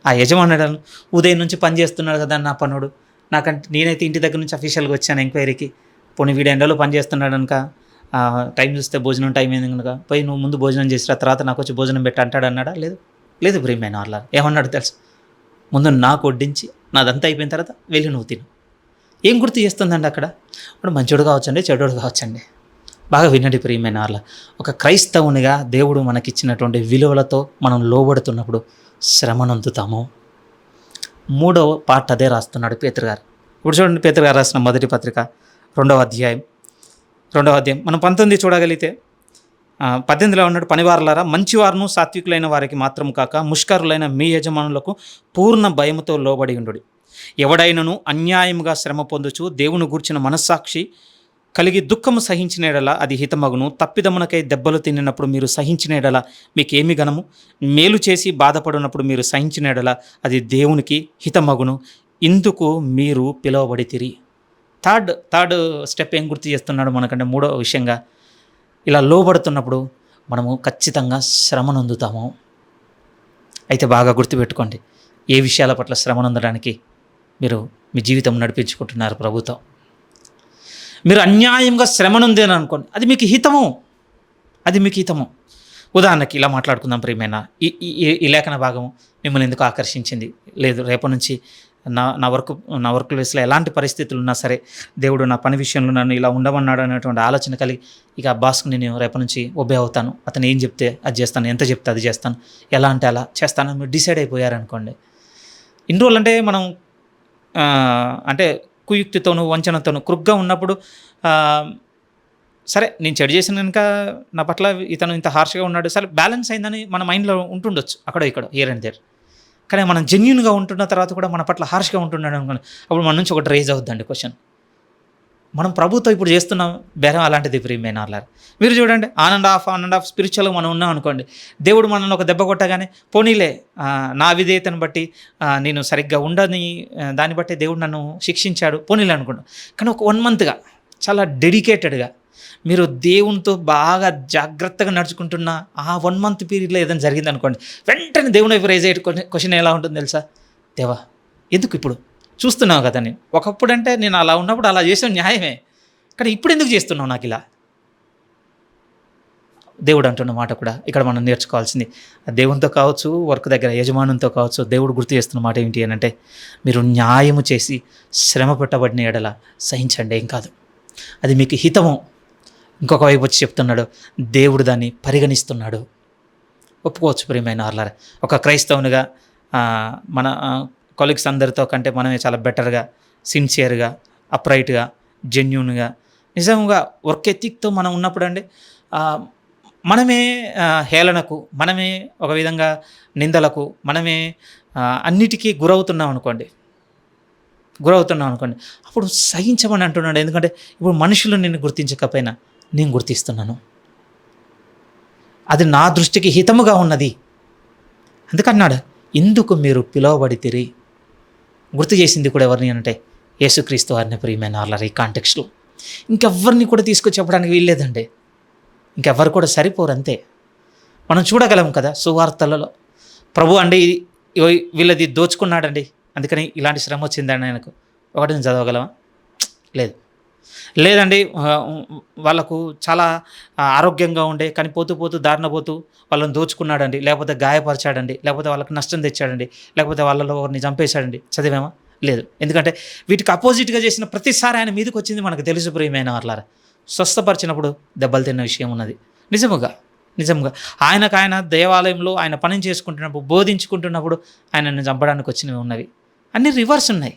ఆ యజమానుడు ఉదయం నుంచి పని చేస్తున్నాడు కదా నా పనుడు, నాకంటే నేనైతే ఇంటి దగ్గర నుంచి అఫీషియల్గా వచ్చాను ఎంక్వైరీకి, పోనీ వీడు ఎండలో పని చేస్తున్నాడు కనుక టైం చూస్తే భోజనం టైం అయింది కనుక పోయి నువ్వు ముందు భోజనం చేసిన తర్వాత నాకు వచ్చి భోజనం పెట్టి అంటాడు అన్నాడా? లేదు ప్రియమైన వాళ్ళ ఏమన్నాడు తెలుసు, ముందు నాకు వడ్డించి నాదంతా అయిపోయిన తర్వాత వెళ్ళి నువ్వు తిను. ఏం గుర్తు చేస్తుందండి అక్కడ? ఇప్పుడు మంచోడు కావచ్చండి, చెడ్డోడు కావచ్చండి. బాగా వినండి ప్రియమైన వాళ్ళ, ఒక క్రైస్తవునిగా దేవుడు మనకిచ్చినటువంటి విలువలతో మనం లోబడుతున్నప్పుడు శ్రమనందుతాము. 3వ పార్ట్ అదే రాస్తున్నాడు పేతురు గారు. ఇప్పుడు చూడండి, పేతురు గారు రాసిన మొదటి పత్రిక 2వ అధ్యాయం మనం 19 చూడగలిగితే 18లో ఉన్నాడు, పనివారులారా మంచివారును సాత్వికులైన వారికి మాత్రం కాక ముష్కరులైన మీ యజమానులకు పూర్ణ భయముతో లోబడి ఉండుడి. ఎవడైనను అన్యాయముగా శ్రమ పొందుచు దేవుని గూర్చిన మనస్సాక్షి కలిగి దుఃఖము సహించిన ఎడల అది హితమగును. తప్పిదమునకై దెబ్బలు తినినప్పుడు మీరు సహించిన ఎడల మీకేమి గనము? మేలు చేసి బాధపడినప్పుడు మీరు సహించిన ఎడల అది దేవునికి హితమగును. ఇందుకు మీరు పిలువబడితిరి. థర్డ్ స్టెప్ ఏం గుర్తు చేస్తున్నాడు మనకంటే, 3వ విషయంగా ఇలా లోబడుతున్నప్పుడు మనము ఖచ్చితంగా శ్రమనొందుతాము. అయితే బాగా గుర్తుపెట్టుకోండి, ఏ విషయాల పట్ల శ్రమనొందడానికి మీరు మీ జీవితం నడిపించుకుంటున్నారు ప్రభుత్వం. మీరు అన్యాయంగా శ్రమనుందేని అనుకోండి, అది మీకు హితము. ఉదాహరణకి ఇలా మాట్లాడుకుందాం ప్రియమైన, ఈ లేఖన భాగము మిమ్మల్ని ఎందుకు ఆకర్షించింది? లేదు, రేపటి నుంచి నా వర్క్ ప్లేస్లో ఎలాంటి పరిస్థితులు ఉన్నా సరే దేవుడు నా పని విషయంలో నన్ను ఇలా ఉండమన్నాడు అనేటువంటి ఆలోచన కలిగి ఇక బాస్కి నేను రేపటి నుంచి ఒబే అవుతాను, అతను ఏం చెప్తే అది చేస్తాను, ఎంత చెప్తే అది చేస్తాను, ఎలా అంటే అలా చేస్తాను మీరు డిసైడ్ అయిపోయారనుకోండి. ఇన్ని రోజులు అంటే మనం అంటే కుయుక్తితోనూ వంచనతోనూ క్రుగ్గా ఉన్నప్పుడు సరే నేను చెడు చేసిన కనుక నా పట్ల ఇతను ఇంత హార్ష్గా ఉన్నాడు, సరే బ్యాలెన్స్ అయిందని మన మైండ్లో ఉంటుండొచ్చు అక్కడో ఇక్కడ హియర్ అండ్ దేర్. కానీ మనం జెన్యూన్గా ఉంటున్న తర్వాత కూడా మన పట్ల హార్ష్గా ఉంటున్నాడు అనుకోండి, అప్పుడు మన నుంచి ఒకటి రేజ్ అవుద్దండి క్వశ్చన్. మనం ప్రభుత్వం ఇప్పుడు చేస్తున్నాం బేరం అలాంటిది ప్రియమైన వాళ్ళారు. మీరు చూడండి, ఆన్ అండ్ ఆఫ్ స్పిరిచువల్గా మనం ఉన్నాం అనుకోండి, దేవుడు మనల్ని ఒక దెబ్బ కొట్టగానే పోనీలే నా విధేయతను బట్టి నేను సరిగ్గా ఉండని దాన్ని బట్టి దేవుడు నన్ను శిక్షించాడు పోనీలే అనుకుంటాం. కానీ ఒక 1 monthగా చాలా డెడికేటెడ్గా మీరు దేవునితో బాగా జాగ్రత్తగా నడుచుకుంటున్న ఆ 1 month పీరియడ్లో ఏదైనా జరిగింది అనుకోండి, వెంటనే దేవుని వైపు రైజ్ అయ్యే క్వశ్చన్ ఎలా ఉంటుంది తెలుసా? దేవా ఎందుకు ఇప్పుడు చూస్తున్నావు కదా, నేను ఒకప్పుడు అంటే నేను అలా ఉన్నప్పుడు అలా చేసిన న్యాయమే, కానీ ఇప్పుడు ఎందుకు చేస్తున్నావు నాకు ఇలా? దేవుడు అంటున్న మాట కూడా ఇక్కడ మనం నేర్చుకోవాల్సింది, దేవునితో కావచ్చు, వర్క్ దగ్గర యజమానునితో కావచ్చు, దేవుడు గుర్తు చేస్తున్న మాట ఏంటి అని అంటే, మీరు న్యాయము చేసి శ్రమ పెట్టబడిన ఎడల సహించండి, ఏం కాదు, అది మీకు హితము. ఇంకొక వైపు వచ్చి చెప్తున్నాడు, దేవుడు దాన్ని పరిగణిస్తున్నాడు. ఒప్పుకోవచ్చు ప్రియమైన ఆర్లారా, ఒక క్రైస్తవునిగా మన కొలీగ్స్ అందరితో కంటే మనమే చాలా బెటర్గా, సిన్సియర్గా, అప్రైట్గా, జెన్యూన్గా, నిజంగా వర్క్ ఎథిక్తో మనం ఉన్నప్పుడు అండి మనమే హేళనకు, మనమే ఒక విధంగా నిందలకు, మనమే అన్నిటికీ గురవుతున్నాం అనుకోండి, అప్పుడు సహించమని అంటున్నాడు. ఎందుకంటే ఇప్పుడు మనుషులు నిన్ను గుర్తించకపోయినా నేను గుర్తిస్తున్నాను, అది నా దృష్టికి హితముగా ఉన్నది. అందుకన్నాడు, ఇందుకు మీరు పిలువబడితిరి. గుర్తు చేసింది కూడా ఎవరిని అంటే యేసుక్రీస్తు వారిని ప్రియమైన వాళ్ళ. ఈ కాంటెక్స్ట్లో ఇంకెవ్వరిని కూడా తీసుకొచ్చి చెప్పడానికి వీల్లేదండి, ఇంకెవ్వరు కూడా సరిపోరు, అంతే. మనం చూడగలం కదా సువార్తలలో, ప్రభు అండి వీళ్ళది దోచుకున్నాడండి అందుకని ఇలాంటి శ్రమ వచ్చిందండి ఆయనకు, ఒకటిని చదవగలమా? లేదండి వాళ్ళకు చాలా ఆరోగ్యంగా ఉండే కానీ పోతూ దారిన పోతూ వాళ్ళని దోచుకున్నాడండి, లేకపోతే గాయపరిచాడండి, లేకపోతే వాళ్ళకి నష్టం తెచ్చాడండి, లేకపోతే వాళ్ళలో ఒకరిని చంపేశాడండి, చదివామా? లేదు. ఎందుకంటే వీటికి అపోజిట్గా చేసిన ప్రతిసారి ఆయన మీదకి వచ్చింది మనకు తెలుసు ప్రియమైన వాళ్ళారా. స్వస్థపరిచినప్పుడు దెబ్బలు తిన్న విషయం ఉన్నది, నిజంగా ఆయన దేవాలయంలో ఆయన పని చేసుకుంటున్నప్పుడు, బోధించుకుంటున్నప్పుడు ఆయనను చంపడానికి వచ్చినవి ఉన్నవి, అన్నీ రివర్స్ ఉన్నాయి.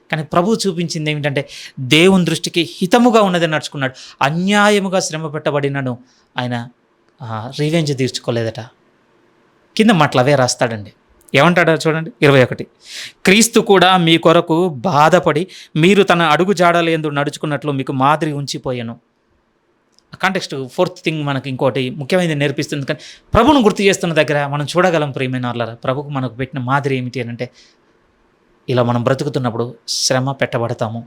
కానీ ప్రభువు చూపించింది ఏమిటంటే దేవుని దృష్టికి హితముగా ఉన్నదని నడుచుకున్నాడు. అన్యాయముగా శ్రమ పెట్టబడినను ఆయన రివెంజ్ తీర్చుకోలేదట. కింద మాటలు అవే రాస్తాడండి. ఏమంటాడో చూడండి, 21, క్రీస్తు కూడా మీ కొరకు బాధపడి మీరు తన అడుగు జాడలేందు నడుచుకున్నట్లు మీకు మాదిరి ఉంచిపోయాను. కాంటెక్స్ట్ 4th థింగ్ మనకి ఇంకోటి ముఖ్యమైనది నేర్పిస్తుంది. కానీ ప్రభువును గుర్తు చేస్తున్న దగ్గర మనం చూడగలం ప్రియమైన వాళ్ళారా, ప్రభుకు మనకు పెట్టిన మాదిరి ఏమిటి అని అంటే, ఇలా మనం బ్రతుకుతున్నప్పుడు శ్రమ పెట్టబడతాము,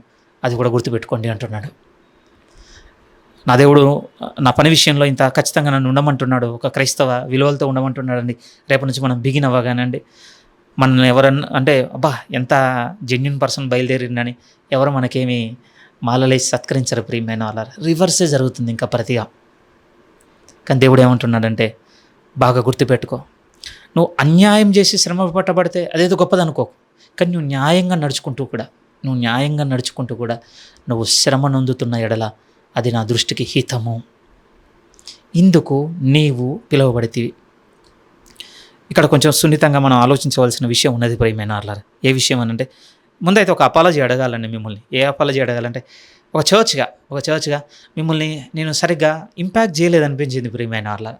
అది కూడా గుర్తుపెట్టుకోండి అంటున్నాడు. నా దేవుడు నా పని విషయంలో ఇంత ఖచ్చితంగా నన్ను ఉండమంటున్నాడు, ఒక క్రైస్తవ విలువలతో ఉండమంటున్నాడండి. రేపటి నుంచి మనం బిగిన్ అవ్వగానండి, మనల్ని ఎవరన్నా అంటే అబ్బా ఎంత జెన్యున్ పర్సన్ బయలుదేరిందని ఎవరు మనకేమి మాలలేసి సత్కరించరు ప్రియమైన వాళ్ళ. రివర్సే జరుగుతుంది ఇంకా ప్రతిగా. కానీ దేవుడు ఏమంటున్నాడంటే, బాగా గుర్తుపెట్టుకో, నువ్వు అన్యాయం చేసి శ్రమ పట్టబడితే అదేదో గొప్పదనుకో, కానీ నువ్వు న్యాయంగా నడుచుకుంటూ కూడా నువ్వు శ్రమ నొందుతున్న ఎడల అది నా దృష్టికి హితము. ఇందుకు నీవు పిలువబడితివి. ఇక్కడ కొంచెం సున్నితంగా మనం ఆలోచించవలసిన విషయం ఉన్నది ప్రియమైన వాళ్ళారా. ఏ విషయం అని అంటే, ముందైతే ఒక అపాలజీ అడగాలండి మిమ్మల్ని. ఏ అపాలజీ అడగాలంటే, ఒక చర్చ్గా మిమ్మల్ని నేను సరిగ్గా ఇంపాక్ట్ చేయలేదనిపించింది ప్రియమైన వాళ్ళారా.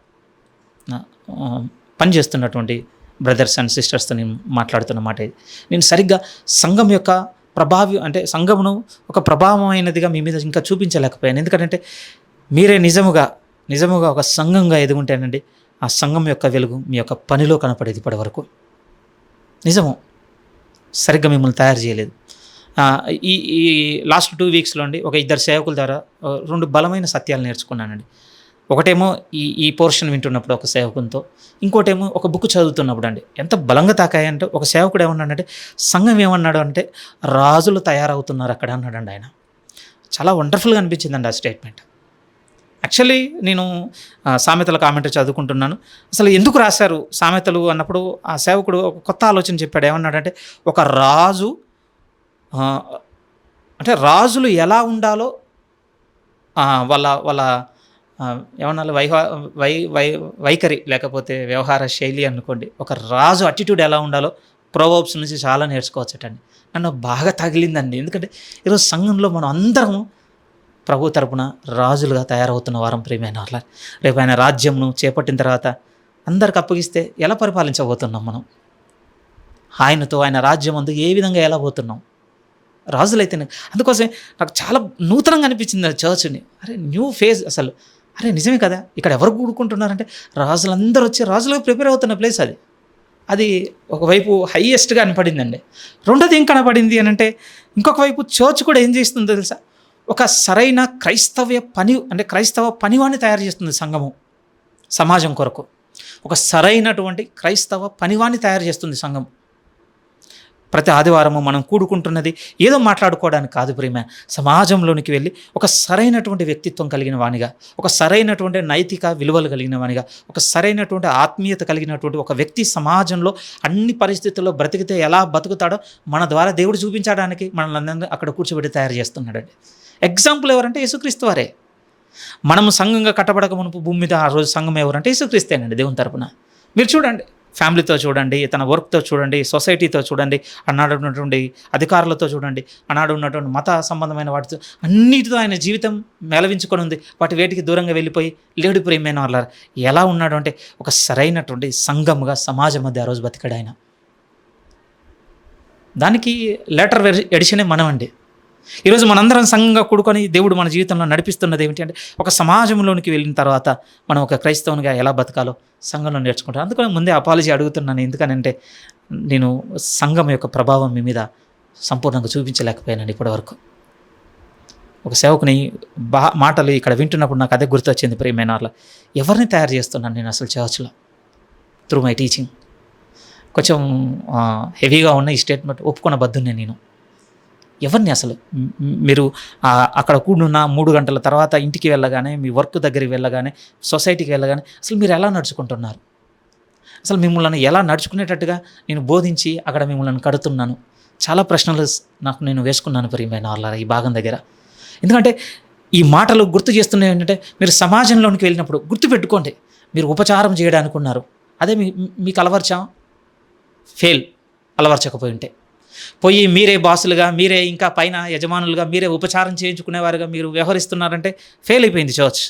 పని చేస్తున్నటువంటి బ్రదర్స్ అండ్ సిస్టర్స్తో నేను మాట్లాడుతున్న మాట ఇది. నేను సరిగ్గా సంఘం యొక్క సంఘమును ఒక ప్రభావమైనదిగా మీ మీద ఇంకా చూపించలేకపోయాను. ఎందుకంటే మీరే నిజముగా ఒక సంఘంగా ఎదుగుంటేనండి ఆ సంఘం యొక్క వెలుగు మీ యొక్క పనిలో కనపడేది. ఇప్పటి వరకు నిజము సరిగ్గా మిమ్మల్ని తయారు చేయలేదు. ఈ లాస్ట్ 2 వీక్స్లో అండి ఒక 2 సేవకుల ద్వారా 2 బలమైన సత్యాలు నేర్చుకున్నానండి. ఒకటేమో ఈ పోర్షన్ వింటున్నప్పుడు ఒక సేవకునితో, ఇంకోటేమో ఒక బుక్ చదువుతున్నప్పుడు అండి ఎంత బలంగా తాకాయంటే, ఒక సేవకుడు ఏమన్నాడంటే, సంఘం ఏమన్నాడు అంటే రాజులు తయారవుతున్నారు అక్కడ అన్నాడండి ఆయన. చాలా వండర్ఫుల్గా అనిపించిందండి ఆ స్టేట్మెంట్. యాక్చువల్లీ నేను సామెతల కామెంటరీ చదువుకుంటున్నాను. అసలు ఎందుకు రాశారు సామెతలు అన్నప్పుడు ఆ సేవకుడు ఒక కొత్త ఆలోచన చెప్పాడు. ఏమన్నాడంటే, ఒక రాజు అంటే రాజులు ఎలా ఉండాలో వాళ్ళ ఏమన్నా వైఖరి లేకపోతే వ్యవహార శైలి అనుకోండి, ఒక రాజు అటిట్యూడ్ ఎలా ఉండాలో ప్రోవర్బ్స్ నుంచి చాలా నేర్చుకోవచ్చటండి. నన్ను బాగా తగిలిందండి. ఎందుకంటే ఈరోజు సంఘంలో మనం అందరం ప్రభు తరపున రాజులుగా తయారవుతున్న వారం ప్రియమైన వాళ్ళ. రేపు ఆయన రాజ్యంను చేపట్టిన తర్వాత అందరికి అప్పగిస్తే ఎలా పరిపాలించబోతున్నాం మనం? ఆయనతో ఆయన రాజ్యం అందు ఏ విధంగా ఎలా పోతున్నాం? రాజులైతేనే. అందుకోసమే నాకు చాలా నూతనంగా అనిపించింది ఆ చర్చ్ని. అరే న్యూ ఫేజ్ అసలు. అరే నిజమే కదా, ఇక్కడ ఎవరు కూడుకుంటున్నారంటే రాజులందరూ వచ్చి రాజులకు ప్రిపేర్ అవుతున్న ప్లేస్ అది. అది ఒకవైపు హైయెస్ట్గా అనిపడిందండి. రెండోది ఏం కనపడింది అని అంటే, ఇంకొక వైపు చర్చ్ కూడా ఏం చేస్తుందో తెలుసా? ఒక సరైన క్రైస్తవ పనివాణ్ణి తయారు చేస్తుంది సంఘము సమాజం కొరకు. ఒక సరైనటువంటి క్రైస్తవ పనివాణ్ణి తయారు చేస్తుంది సంఘం. ప్రతి ఆదివారము మనం కూడుకుంటున్నది ఏదో మాట్లాడుకోవడానికి కాదు ప్రియమైన. సమాజంలోనికి వెళ్ళి ఒక సరైనటువంటి వ్యక్తిత్వం కలిగిన వానిగా, ఒక సరైనటువంటి నైతిక విలువలు కలిగిన వానిగా, ఒక సరైనటువంటి ఆత్మీయత కలిగినటువంటి ఒక వ్యక్తి సమాజంలో అన్ని పరిస్థితుల్లో బ్రతికితే ఎలా బతుకుతాడో మన ద్వారా దేవుడు చూపించడానికి మనల్ని అక్కడ కూర్చోబెట్టి తయారు చేస్తున్నాడండి. ఎగ్జాంపుల్ ఎవరంటే యేసుక్రీస్తు వారే. మనము సంఘంగా కట్టబడక మునుపు భూమి మీద ఆ రోజు సంఘం ఎవరంటే యేసుక్రీస్తేనండి దేవుని తరపున. మీరు చూడండి, ఫ్యామిలీతో చూడండి, తన వర్క్తో చూడండి, సొసైటీతో చూడండి, అన్నాడు ఉన్నటువంటి అధికారులతో చూడండి, అన్నాడు ఉన్నటువంటి మత సంబంధమైన వాటితో అన్నిటితో ఆయన జీవితం మేళవించుకొని ఉంది. వేటికి దూరంగా వెళ్ళిపోయి లేడు ప్రియమైన వాళ్ళ. ఎలా ఉన్నాడు అంటే ఒక సరైనటువంటి సంఘముగా సమాజం మధ్య ఆ రోజు బతికాడు ఆయన. దానికి లేటర్ ఎడిషనే మనం అండి. ఈరోజు మనందరం సంఘంగా కూడుకొని దేవుడు మన జీవితంలో నడిపిస్తున్నది ఏమిటి అంటే, ఒక సమాజంలోనికి వెళ్ళిన తర్వాత మనం ఒక క్రైస్తవునిగా ఎలా బతకాలో సంఘంలో నేర్చుకుంటాం. అందుకని ముందే అపాలజీ అడుగుతున్నాను. ఎందుకనంటే నేను సంఘం యొక్క ప్రభావం మీ మీద సంపూర్ణంగా చూపించలేకపోయానండి ఇప్పటివరకు. ఒక సేవకుని మాటలు ఇక్కడ వింటున్నప్పుడు నాకు అదే గుర్తొచ్చింది ప్రియమైన వాళ్ళ. ఎవరిని తయారు చేస్తున్నాను నేను అసలు చర్చ్లో త్రూ మై టీచింగ్? కొంచెం హెవీగా ఉన్న ఈ స్టేట్మెంట్ ఒప్పుకున్న బద్దునే నేను. ఎవరిని అసలు మీరు అక్కడ కూడున్న 3 గంటల తర్వాత ఇంటికి వెళ్ళగానే, మీ వర్క్ దగ్గరికి వెళ్ళగానే, సొసైటీకి వెళ్ళగానే అసలు మీరు ఎలా నడుచుకుంటున్నారు? అసలు మిమ్మల్ని ఎలా నడుచుకునేటట్టుగా నేను బోధించి అక్కడ మిమ్మల్ని కడుతున్నాను? చాలా ప్రశ్నలు నాకు నేను వేసుకున్నాను ప్రియమైన వాళ్ళ ఈ భాగం దగ్గర. ఎందుకంటే ఈ మాటలు గుర్తు చేస్తున్నాయి ఏంటంటే, మీరు సమాజంలోనికి వెళ్ళినప్పుడు గుర్తుపెట్టుకోండి, మీరు ఉపచారం చేయడానికి ఉన్నారు. అదే మీకు అలవర్చా? ఫెయిల్. అలవర్చకపోయి ఉంటే పోయి మీరే బాసులుగా, మీరే ఇంకా పైన యజమానులుగా, మీరే ఉపచారం చేయించుకునేవారుగా మీరు వ్యవహరిస్తున్నారంటే ఫెయిల్ అయిపోయింది చర్చ్.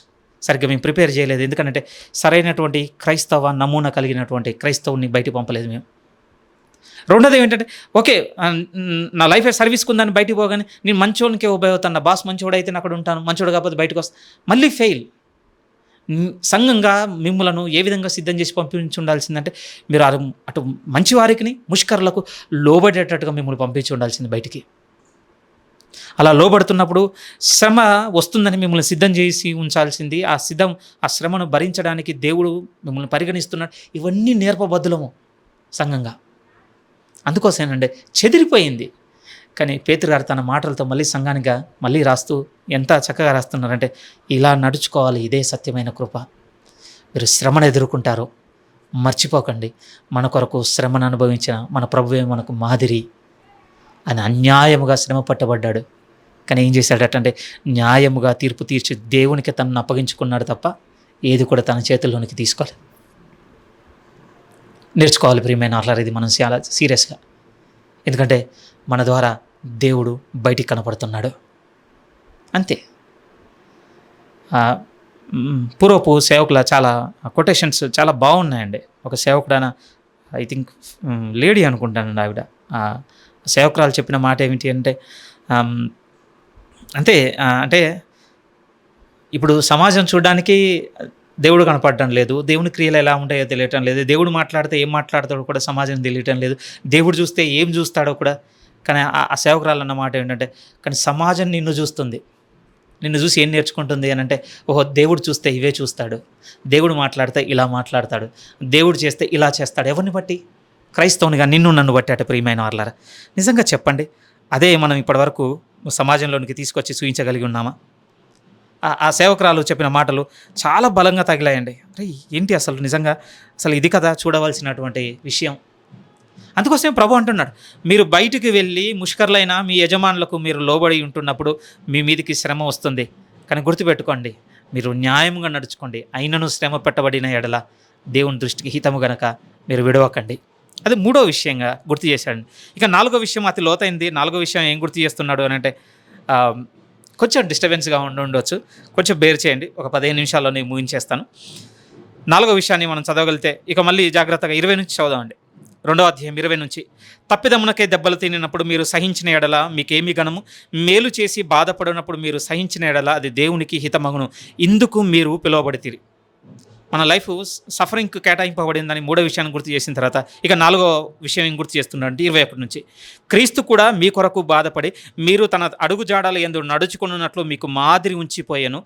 సరిగ్గా మేము ప్రిపేర్ చేయలేదు. ఎందుకంటే సరైనటువంటి క్రైస్తవ నమూనా కలిగినటువంటి క్రైస్తవుని బయటికి పంపలేదు మేము. రెండోది ఏంటంటే, ఓకే నా లైఫ్ సర్వీస్కి ఉందని బయటికి పోగానే నేను మంచోనికే ఉపయోగవుతాను, నా బాస్ మంచోడు అయితే అక్కడ ఉంటాను, మంచోడు కాకపోతే బయటకు వస్తాను, మళ్ళీ ఫెయిల్. సంఘంగా మిమ్మలను ఏ విధంగా సిద్ధం చేసి పంపించి ఉండాల్సిందంటే, మీరు అటు మంచివారికి ముష్కరులకు లోబడేటట్టుగా మిమ్మల్ని పంపించి ఉండాల్సింది బయటికి. అలా లోబడుతున్నప్పుడు శ్రమ వస్తుందని మిమ్మల్ని సిద్ధం చేసి ఉంచాల్సింది. ఆ శ్రమను భరించడానికి దేవుడు మిమ్మల్ని పరిగణిస్తున్నాడు. ఇవన్నీ నేర్పబద్దులము సంఘంగా. అందుకోసమేనండి చెదిరిపోయింది. కానీ పేతురు గారు తన మాటలతో మళ్ళీ సంఘానిగా మళ్ళీ రాస్తూ ఎంత చక్కగా రాస్తున్నారంటే, ఇలా నడుచుకోవాలి, ఇదే సత్యమైన కృప. మీరు శ్రమను ఎదుర్కొంటారు, మర్చిపోకండి, మన కొరకు శ్రమను అనుభవించిన మన ప్రభువే మనకు మాదిరి. అని అన్యాయముగా శ్రమ పట్టబడ్డాడు, కానీ ఏం చేశాడటంటే న్యాయముగా తీర్పు తీర్చి దేవునికి తనను అప్పగించుకున్నాడు తప్ప ఏది కూడా తన చేతుల్లోనికి తీసుకోలేదు. నేర్చుకోవాలి ప్రియమైన వాళ్ళ, ఇది మనం చాలా సీరియస్గా. ఎందుకంటే మన ద్వారా దేవుడు బయటికి కనపడుతున్నాడు అంతే. పూర్వపు సేవకుల చాలా కొటేషన్స్ చాలా బాగున్నాయండి. ఒక సేవకుడైన ఐ థింక్ లేడీ అనుకుంటానండి ఆవిడ, సేవకురాలు చెప్పిన మాట ఏమిటి అంటే, అంటే ఇప్పుడు సమాజం చూడడానికి దేవుడు కనపడటం లేదు, దేవుని క్రియలు ఎలా ఉంటాయో తెలియటం లేదు, దేవుడు మాట్లాడితే ఏం మాట్లాడతాడో కూడా సమాజం తెలియటం లేదు, దేవుడు చూస్తే ఏం చూస్తాడో కూడా. కానీ ఆ సేవకురాలు అన్న మాట ఏంటంటే, కానీ సమాజం నిన్ను చూస్తుంది, నిన్ను చూసి ఏం నేర్చుకుంటుంది అని అంటే, ఓహో దేవుడు చూస్తే ఇవే చూస్తాడు, దేవుడు మాట్లాడితే ఇలా మాట్లాడతాడు, దేవుడు చేస్తే ఇలా చేస్తాడు. ఎవరిని బట్టి? క్రైస్తవునిగా నిన్ను నన్ను బట్టి అట ప్రియమైన వాళ్ళారా. నిజంగా చెప్పండి, అదే మనం ఇప్పటివరకు సమాజంలోనికి తీసుకొచ్చి చూపించగలిగి ఉన్నామా? ఆ సేవకురాలు చెప్పిన మాటలు చాలా బలంగా తగిలాయండి. అరే ఏంటి అసలు నిజంగా అసలు ఇది కదా చూడవలసినటువంటి విషయం. అందుకోసమే ప్రభు అంటున్నాడు, మీరు బయటికి వెళ్ళి ముష్కర్లైన మీ యజమానులకు మీరు లోబడి ఉంటున్నప్పుడు మీ మీదికి శ్రమ వస్తుంది, కానీ గుర్తుపెట్టుకోండి, మీరు న్యాయంగా నడుచుకోండి, అయినను శ్రమ పెట్టబడిన ఎడల దేవుని దృష్టికి హితము గనక మీరు విడవకండి. అది 3వ విషయంగా గుర్తు చేశాడు. ఇక 4వ విషయం అతి లోతైంది. 4వ విషయం ఏం గుర్తు చేస్తున్నాడు అని అంటే, కొంచెం డిస్టర్బెన్స్గా ఉండొచ్చు, కొంచెం బేర్ చేయండి. ఒక 15 నిమిషాల్లో నేను ముగించేస్తాను. 4వ విషయాన్ని మనం చదవగలిగితే ఇక మళ్ళీ జాగ్రత్తగా 20 నుంచి చదవండి. 2వ అధ్యాయం 20 నుంచి. తప్పిదమునకే దెబ్బలు తినినప్పుడు మీరు సహించిన ఎడల మీకేమి ఘనము, మేలు చేసి బాధపడినప్పుడు మీరు సహించిన ఎడల అది దేవునికి హితమగును, ఇందుకు మీరు పిలువబడితిరి. మన లైఫ్ సఫరింగ్కి కేటాయింపబడిందని 3వ విషయాన్ని గుర్తు చేసిన తర్వాత ఇక 4వ విషయం ఏం గుర్తు చేస్తున్నాడంటే 21 నుంచి. క్రీస్తు కూడా మీ కొరకు బాధపడి మీరు తన అడుగుజాడల యందు నడుచుకున్నట్లు మీకు మాదిరి ఉంచిపోయాను.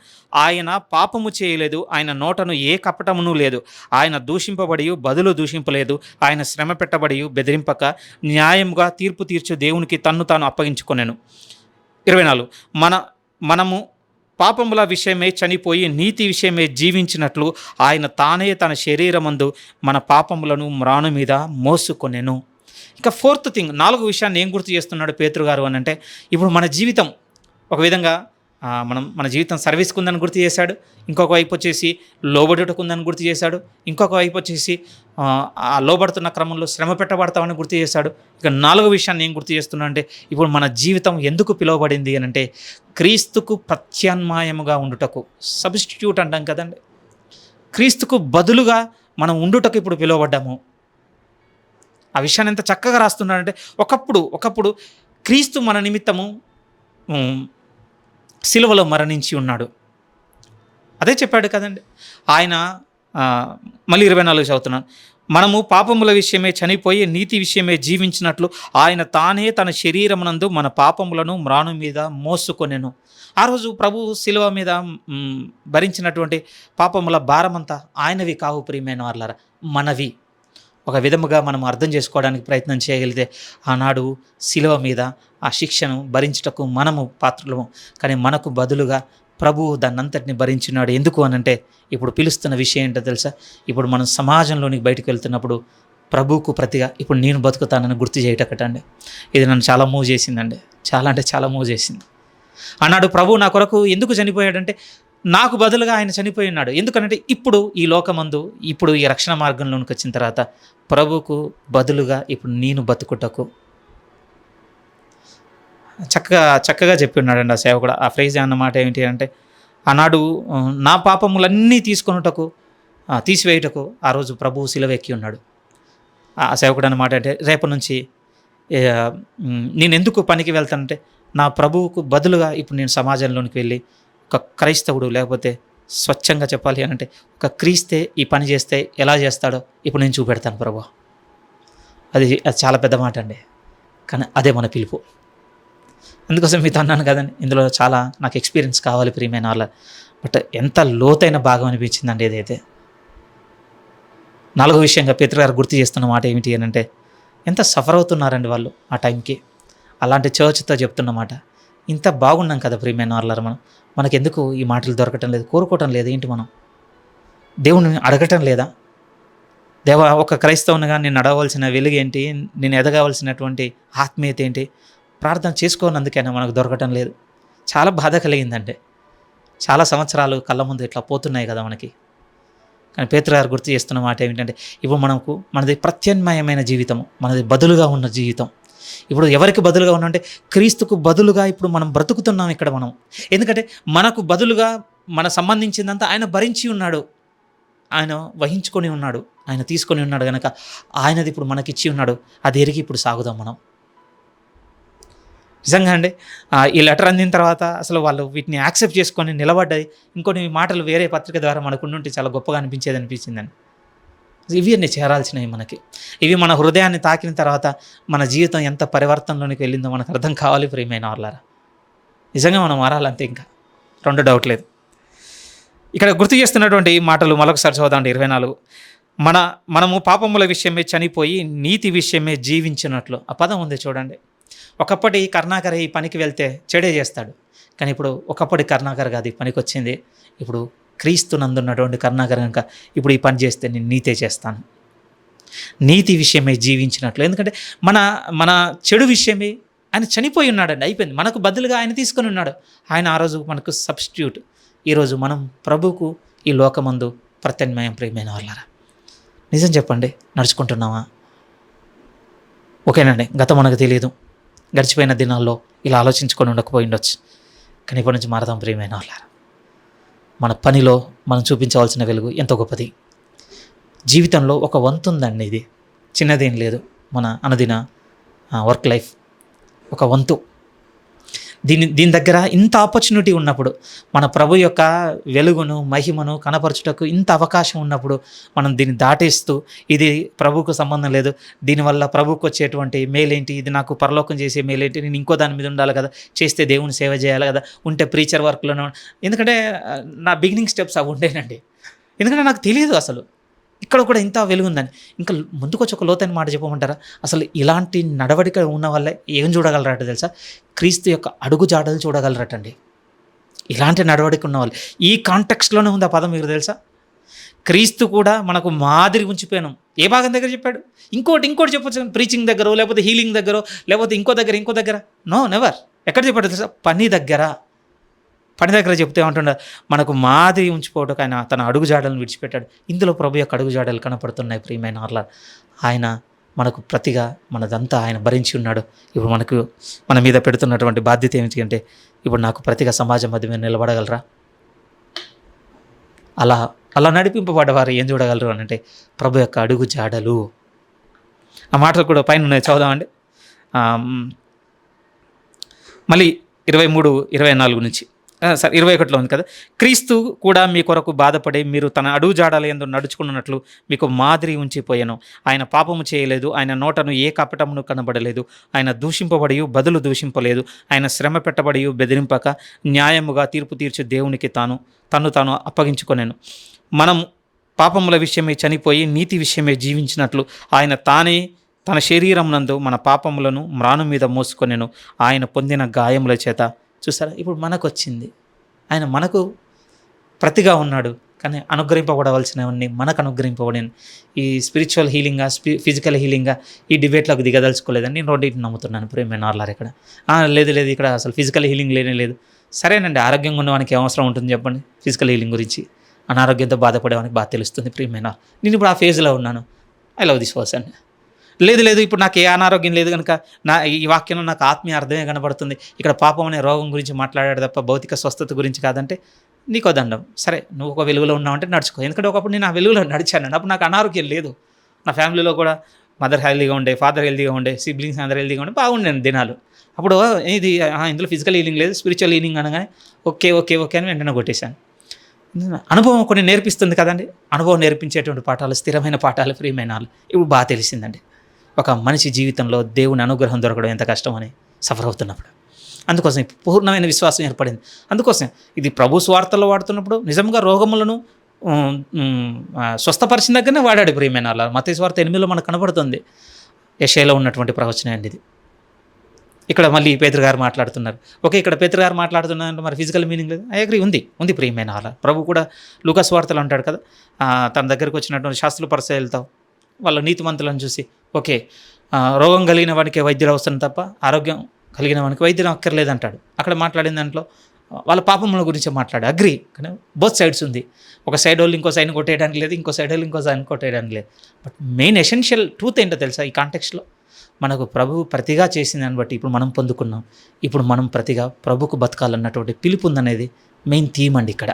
ఆయన పాపము చేయలేదు, ఆయన నోటను ఏ కపటమును లేదు. ఆయన దూషింపబడి బదులు దూషింపలేదు, ఆయన శ్రమ పెట్టబడి బెదిరింపక న్యాయముగా తీర్పు తీర్చు దేవునికి తన్ను తాను అప్పగించుకొనెను. 24 మనము పాపముల విషయమే చనిపోయి నీతి విషయమే జీవించినట్లు ఆయన తానే తన శరీరమందు మన పాపములను మ్రాను మీద మోసుకొనెను. ఇక 4th థింగ్, 4వ విషయాన్ని ఏం గుర్తు చేస్తున్నాడు పేతురు గారు అని అంటే, ఇప్పుడు మన జీవితం ఒక విధంగా మన జీవితం సర్వీస్కి ఉందని గుర్తు చేశాడు. ఇంకొక వైపు వచ్చేసి లోబడుటకు ఉందని గుర్తు చేశాడు. ఇంకొక వైపు వచ్చేసి ఆ లోబడుతున్న క్రమంలో శ్రమ పెట్టబడతామని గుర్తు చేశాడు. ఇక 4వ విషయాన్ని ఏం గుర్తు చేస్తున్నా అంటే, ఇప్పుడు మన జీవితం ఎందుకు పిలువబడింది అని అంటే, క్రీస్తుకు ప్రత్యామ్నాయముగా ఉండుటకు, సబ్స్టిట్యూట్ అంటాం కదండి. క్రీస్తుకు బదులుగా మనం ఉండుటకు ఇప్పుడు పిలువబడ్డాము. ఆ విషయాన్ని ఎంత చక్కగా రాస్తున్నాడంటే, ఒకప్పుడు క్రీస్తు మన నిమిత్తము సిలువలో మరణించి ఉన్నాడు. అదే చెప్పాడు కదండి ఆయన. మళ్ళీ 24 చదువుతున్నాను. మనము పాపముల విషయమే చనిపోయి నీతి విషయమే జీవించినట్లు ఆయన తానే తన శరీరమునందు మన పాపములను మ్రాను మీద మోసుకొనెను. ఆ రోజు ప్రభు సిలువ మీద భరించినటువంటి పాపముల భారమంతా ఆయనవి కావు ప్రియమైన వారలారా, మనవి. ఒక విధముగా మనం అర్థం చేసుకోవడానికి ప్రయత్నం చేయగలిగితే, ఆనాడు సిలువ మీద ఆ శిక్షను భరించుటకు మనము పాత్రలము, కానీ మనకు బదులుగా ప్రభువు దాన్నంతటిని భరించినాడు. ఎందుకు అనంటే, ఇప్పుడు పిలుస్తున్న విషయం ఏంటో తెలుసా? ఇప్పుడు మనం సమాజంలోనికి బయటకు వెళ్తున్నప్పుడు ప్రభువుకు ప్రతిగా ఇప్పుడు నేను బతుకుతానని గుర్తు చేయటకటండి. ఇది నన్ను చాలా మూవ్ చేసిందండి, చాలా అంటే చాలా మూవ్ చేసింది. ఆనాడు ప్రభువు నా కొరకు ఎందుకు చనిపోయాడంటే, నాకు బదులుగా ఆయన చనిపోయి ఉన్నాడు. ఎందుకనంటే ఇప్పుడు ఈ లోకమందు, ఇప్పుడు ఈ రక్షణ మార్గంలోనికి వచ్చిన తర్వాత ప్రభువుకు బదులుగా ఇప్పుడు నేను బతుకుటకు చక్కగా చెప్పి ఉన్నాడండి ఆ సేవకుడు. ఆ ఫ్రేజ్ అన్నమాట ఏంటి అంటే, ఆనాడు నా పాపములన్నీ తీసివేయుటకు ఆ రోజు ప్రభువు సిలువ ఎక్కి ఉన్నాడు. ఆ సేవకుడు అన్నమాట అంటే, రేపటి నుంచి నేను ఎందుకు పనికి వెళ్తానంటే, నా ప్రభువుకు బదులుగా ఇప్పుడు నేను సమాజంలోనికి వెళ్ళి ఒక క్రైస్తవుడు, లేకపోతే స్వచ్ఛంగా చెప్పాలి అని అంటే ఒక క్రీస్తే ఈ పని చేస్తే ఎలా చేస్తాడో ఇప్పుడు నేను చూపెడతాను ప్రభు. అది చాలా పెద్ద మాట అండి, కానీ అదే మన పిలుపు. అందుకోసం మీతో అన్నాను కదండి, ఇందులో చాలా నాకు ఎక్స్పీరియన్స్ కావాలి ప్రియమైన వాళ్ళ. బట్ ఎంత లోతైన భాగం అనిపించిందండి ఇదైతే. 4వ విషయంగా పేతురు గారు గుర్తు చేస్తున్న మాట ఏమిటి అని అంటే, ఎంత సఫర్ అవుతున్నారండి వాళ్ళు ఆ టైంకి. అలాంటి చర్చ్తో చెప్తున్నమాట, ఇంత బాగున్నాం కదా ప్రియమైన వాళ్ళారు, మనకెందుకు ఈ మాటలు దొరకటం లేదు, కోరుకోవటం లేదు ఏంటి? మనం దేవుని అడగటం లేదా? దేవా, ఒక క్రైస్తవునిగా నేను నడవలసిన వెలుగు ఏంటి, నేను ఎదగవలసినటువంటి ఆత్మీయత ఏంటి, ప్రార్థన చేసుకోనందుకైనా మనకు దొరకటం లేదు. చాలా బాధ కలిగిందంటే, చాలా సంవత్సరాలు కళ్ళ ముందు ఇట్లా పోతున్నాయి కదా మనకి. కానీ పేతురు గారు గుర్తు చేస్తున్న మాట ఏమిటంటే, ఇప్పుడు మనది ప్రత్యామ్నాయమైన జీవితము, మనది బదులుగా ఉన్న జీవితం. ఇప్పుడు ఎవరికి బదులుగా ఉన్నామంటే, క్రీస్తుకు బదులుగా ఇప్పుడు మనం బ్రతుకుతున్నాం ఇక్కడ మనం. ఎందుకంటే మనకు బదులుగా మన సంబంధించిందంతా ఆయన భరించి ఉన్నాడు, ఆయన వహించుకొని ఉన్నాడు, ఆయన తీసుకొని ఉన్నాడు కనుక ఆయనది ఇప్పుడు మనకిచ్చి ఉన్నాడు. అది ఎరిగి ఇప్పుడు సాగుదాం మనం. నిజంగా అండి, ఈ లెటర్ అందిన తర్వాత అసలు వాళ్ళు వీటిని యాక్సెప్ట్ చేసుకొని నిలబడ్డాయి. ఇంకొన్ని మాటలు వేరే పత్రిక ద్వారా మనకు ఉంటే చాలా గొప్పగా అనిపించిందండి. ఇవి అన్నీ చేరాల్సినవి మనకి. ఇవి మన హృదయాన్ని తాకిన తర్వాత మన జీవితం ఎంత పరివర్తనలోనికి వెళ్ళిందో మనకు అర్థం కావాలి ప్రియమైన వాళ్ళారా. నిజంగా మనం మారాలంతే, ఇంకా 2 డౌట్ లేదు. ఇక్కడ గుర్తు చేస్తున్నటువంటి మాటలు మరొకసారి చదవండి. 24 మనము పాపముల విషయమే చనిపోయి నీతి విషయమే జీవించినట్లు. ఆ పదం ఉంది చూడండి. ఒకప్పటి కరుణాకర్ ఈ పనికి వెళ్తే చెడే చేస్తాడు, కానీ ఇప్పుడు ఒకప్పటి కరుణాకర్ కాదు ఈ పనికి వచ్చింది. ఇప్పుడు క్రీస్తు నందున్నటువంటి కరుణాకర్ కనుక ఇప్పుడు ఈ పని చేస్తే నేను నీతే చేస్తాను. నీతి విషయమే జీవించినట్లు. ఎందుకంటే మన చెడు విషయమే ఆయన చనిపోయి ఉన్నాడండి, అయిపోయింది. మనకు బదులుగా ఆయన తీసుకొని ఉన్నాడు. ఆయన ఆ రోజు మనకు సబ్స్టిట్యూట్. ఈరోజు మనం ప్రభువుకు ఈ లోకమందు ప్రత్యామ్నాయం ప్రియమైన వాళ్ళారా. నిజం చెప్పండి, నడుచుకుంటున్నావా? ఓకేనండి, గతం మనకు తెలియదు, గడిచిపోయిన దినాల్లో ఇలా ఆలోచించుకొని ఉండకపోయి ఉండొచ్చు, కానీ ఇప్పటి నుంచి మారదాం ప్రియమైన వాళ్ళారా. మన పనిలో మనం చూపించవలసిన వెలుగు ఎంతో గొప్పది. జీవితంలో ఒక వంతు ఉందండి, ఇది చిన్నదేం లేదు. మన అనుదిన వర్క్ లైఫ్ ఒక వంతు. దీని దగ్గర ఇంత ఆపర్చునిటీ ఉన్నప్పుడు, మన ప్రభు యొక్క వెలుగును మహిమను కనపరచుటకు ఇంత అవకాశం ఉన్నప్పుడు మనం దీన్ని దాటేస్తూ ఇది ప్రభువుకు సంబంధం లేదు, దీనివల్ల ప్రభువుకు వచ్చేటువంటి మేలేంటి, ఇది నాకు పరలోకం చేసే మేలేంటి, నేను ఇంకో దాని మీద ఉండాలి కదా, చేస్తే దేవుని సేవ చేయాలి కదా, ఉంటే ప్రీచర్ వర్క్లోనే. ఎందుకంటే నా బిగినింగ్ స్టెప్స్ అవి ఉండేనండి. ఎందుకంటే నాకు తెలియదు అసలు ఇక్కడ కూడా ఇంత వెలుగు ఉందని. ఇంకా ముందుకొచ్చి ఒక లోతైన మాట చెప్పమంటారా? అసలు ఇలాంటి నడవడిక ఉన్న వాళ్ళే ఏం చూడగలరట తెలుసా? క్రీస్తు యొక్క అడుగు జాడలు చూడగలరటండి. ఇలాంటి నడవడిక ఉన్న వాళ్ళు. ఈ కాంటెక్స్ట్లోనే ఉంది ఆ పదం, మీకు తెలుసా? క్రీస్తు కూడా మనకు మాదిరి ఉంచిపోయాను. ఏ భాగం దగ్గర చెప్పాడు? ఇంకోటి చెప్పొచ్చు, ప్రీచింగ్ దగ్గర, లేకపోతే హీలింగ్ దగ్గర, లేకపోతే ఇంకో దగ్గర. No, never. ఎక్కడ చెప్పాడు తెలుసా? పని దగ్గర చెప్తే ఏమంటున్నారు? మనకు మాదిరి ఉంచిపోవటకు ఆయన తన అడుగు జాడలను విడిచిపెట్టాడు. ఇందులో ప్రభు యొక్క అడుగు జాడలు కనపడుతున్నాయి ప్రియమైన వాళ్ళ. ఆయన మనకు ప్రతిగా మనదంతా ఆయన భరించి ఉన్నాడు. ఇప్పుడు మన మీద పెడుతున్నటువంటి బాధ్యత ఏమిటి అంటే, ఇప్పుడు నాకు ప్రతిగా సమాజం మధ్య మీద నిలబడగలరా? అలా నడిపింపబడ్డవారు ఏం చూడగలరు అని అంటే, ప్రభు యొక్క అడుగు జాడలు. ఆ మాటలు కూడా పైన ఉన్నాయి, చదువుదామండి. మళ్ళీ 23-24 నుంచి 21లో ఉంది కదా. క్రీస్తు కూడా మీ కొరకు బాధపడి మీరు తన అడుగు జాడల యందు నడుచుకున్నట్లు మీకు మాదిరి ఉంచిపోయాను. ఆయన పాపము చేయలేదు, ఆయన నోటను ఏ కపటమును కనబడలేదు, ఆయన దూషింపబడి బదులు దూషింపలేదు, ఆయన శ్రమ పెట్టబడి బెదిరింపక న్యాయముగా తీర్పు తీర్చి దేవునికి తను అప్పగించుకొనెను. మనం పాపముల విషయమే చనిపోయి నీతి విషయమే జీవించినట్లు ఆయన తానే తన శరీరం నందు మన పాపములను మ్రాను మీద మోసుకొనెను. ఆయన పొందిన గాయముల చేత, చూసారా, ఇప్పుడు మనకు వచ్చింది. ఆయన మనకు ప్రతిగా ఉన్నాడు, కానీ అనుగ్రహింపబడవలసినవన్నీ మనకు అనుగ్రహింపబడిన. ఈ స్పిరిచువల్ హీలింగా, ఫిజికల్ హీలింగా ఈ డిబేట్లోకి దిగదలుచుకోలేదని నేను రెండింటిని నమ్ముతున్నాను ప్రియమైన వాళ్ళారు. ఇక్కడ లేదు ఇక్కడ అసలు ఫిజికల్ హీలింగ్ లేదు. సరేనండి, ఆరోగ్యంగా ఉన్నవానికి ఏమవసరం ఉంటుంది చెప్పండి? ఫిజికల్ హీలింగ్ గురించి అనారోగ్యంతో బాధపడేవానికి బాగా తెలుస్తుంది ప్రియమైన. నేను ఇప్పుడు ఆ ఫేజ్లో ఉన్నాను. I love this person. లేదు ఇప్పుడు నాకు ఏ అనారోగ్యం లేదు కనుక ఈ వాక్యంలో నాకు ఆత్మీయ అర్థమే కనబడుతుంది. ఇక్కడ పాపం అనే రోగం గురించి మాట్లాడాడు తప్ప భౌతిక స్వస్థత గురించి కాదంటే నీకో దండం. సరే, నువ్వు ఒక వెలుగులో ఉన్నావంటే నడుచుకో. ఎందుకంటే ఒకప్పుడు నేను ఆ వెలుగులో నడిచాను, అప్పుడు నాకు అనారోగ్యం లేదు. నా ఫ్యామిలీలో కూడా మదర్ హెల్దీగా ఉండే, ఫాదర్ హెల్దీగా ఉండే, సిబ్లింగ్స్ అందరూ హెల్దీగా ఉండే, బాగుండేను దినాలు. అప్పుడు ఇందులో ఫిజికల్ హీలింగ్ లేదు, స్పిరిచువల్ హీలింగ్ అనగానే ఓకే అని వెంటనే కొట్టేశాను. అనుభవం కొన్ని నేర్పిస్తుంది కదండి. అనుభవం నేర్పించేటువంటి పాఠాలు, స్థిరమైన పాఠాలు ప్రియమైన వాళ్ళు ఇప్పుడు బాగా తెలిసిందండి. ఒక మనిషి జీవితంలో దేవుని అనుగ్రహం దొరకడం ఎంత కష్టం అని సఫర్ అవుతున్నప్పుడు, అందుకోసం పూర్ణమైన విశ్వాసం ఏర్పడింది. అందుకోసం ఇది ప్రభు స్వార్థలో వాడుతున్నప్పుడు నిజంగా రోగములను స్వస్థపరిచిన దగ్గరనే వాడాడు ప్రియమైన వాళ్ళ. మత్తయి సువార్త 8లో మనకు కనబడుతుంది. యెషయాలో ఉన్నటువంటి ప్రవచనం అండి ఇది. ఇక్కడ మళ్ళీ పేతురు గారు మాట్లాడుతున్నారు. ఓకే, ఇక్కడ పేతురు గారు మాట్లాడుతున్నారంటే మరి ఫిజికల్ మీనింగ్ లేదు. ఐ అగ్రీ, ఉంది ప్రియమైన వాళ్ళ. ప్రభు కూడా లూకా సువార్తలో అంటాడు కదా, తన దగ్గరికి వచ్చినటువంటి శాస్త్రుల పరిచయాలతో వాళ్ళ నీతిమంతులను చూసి, ఓకే, రోగం కలిగిన వాడికి వైద్యులు అవసరం తప్ప ఆరోగ్యం కలిగిన వాడికి వైద్యం అక్కర్లేదంటాడు. అక్కడ మాట్లాడిన దాంట్లో వాళ్ళ పాపముల గురించి మాట్లాడు. అగ్రీ, కానీ బోత్ సైడ్స్ ఉంది. ఒక సైడ్ వాళ్ళు ఇంకో సైడ్ని కొట్టేయడానికి లేదు, ఇంకో సైడ్ వాళ్ళు ఇంకో సైడ్ని కొట్టేయడానికి లేదు. బట్ మెయిన్ ఎసెన్షియల్ ట్రూత్ ఏంటో తెలుసా? ఈ కాంటెక్స్ట్లో మనకు ప్రభు ప్రతిగా చేసిన దాన్ని బట్టి ఇప్పుడు మనం పొందుకున్నాం. ఇప్పుడు మనం ప్రతిగా ప్రభుకు బతకాలన్నటువంటి పిలుపు ఉందనేది మెయిన్ థీమ్ అండి ఇక్కడ.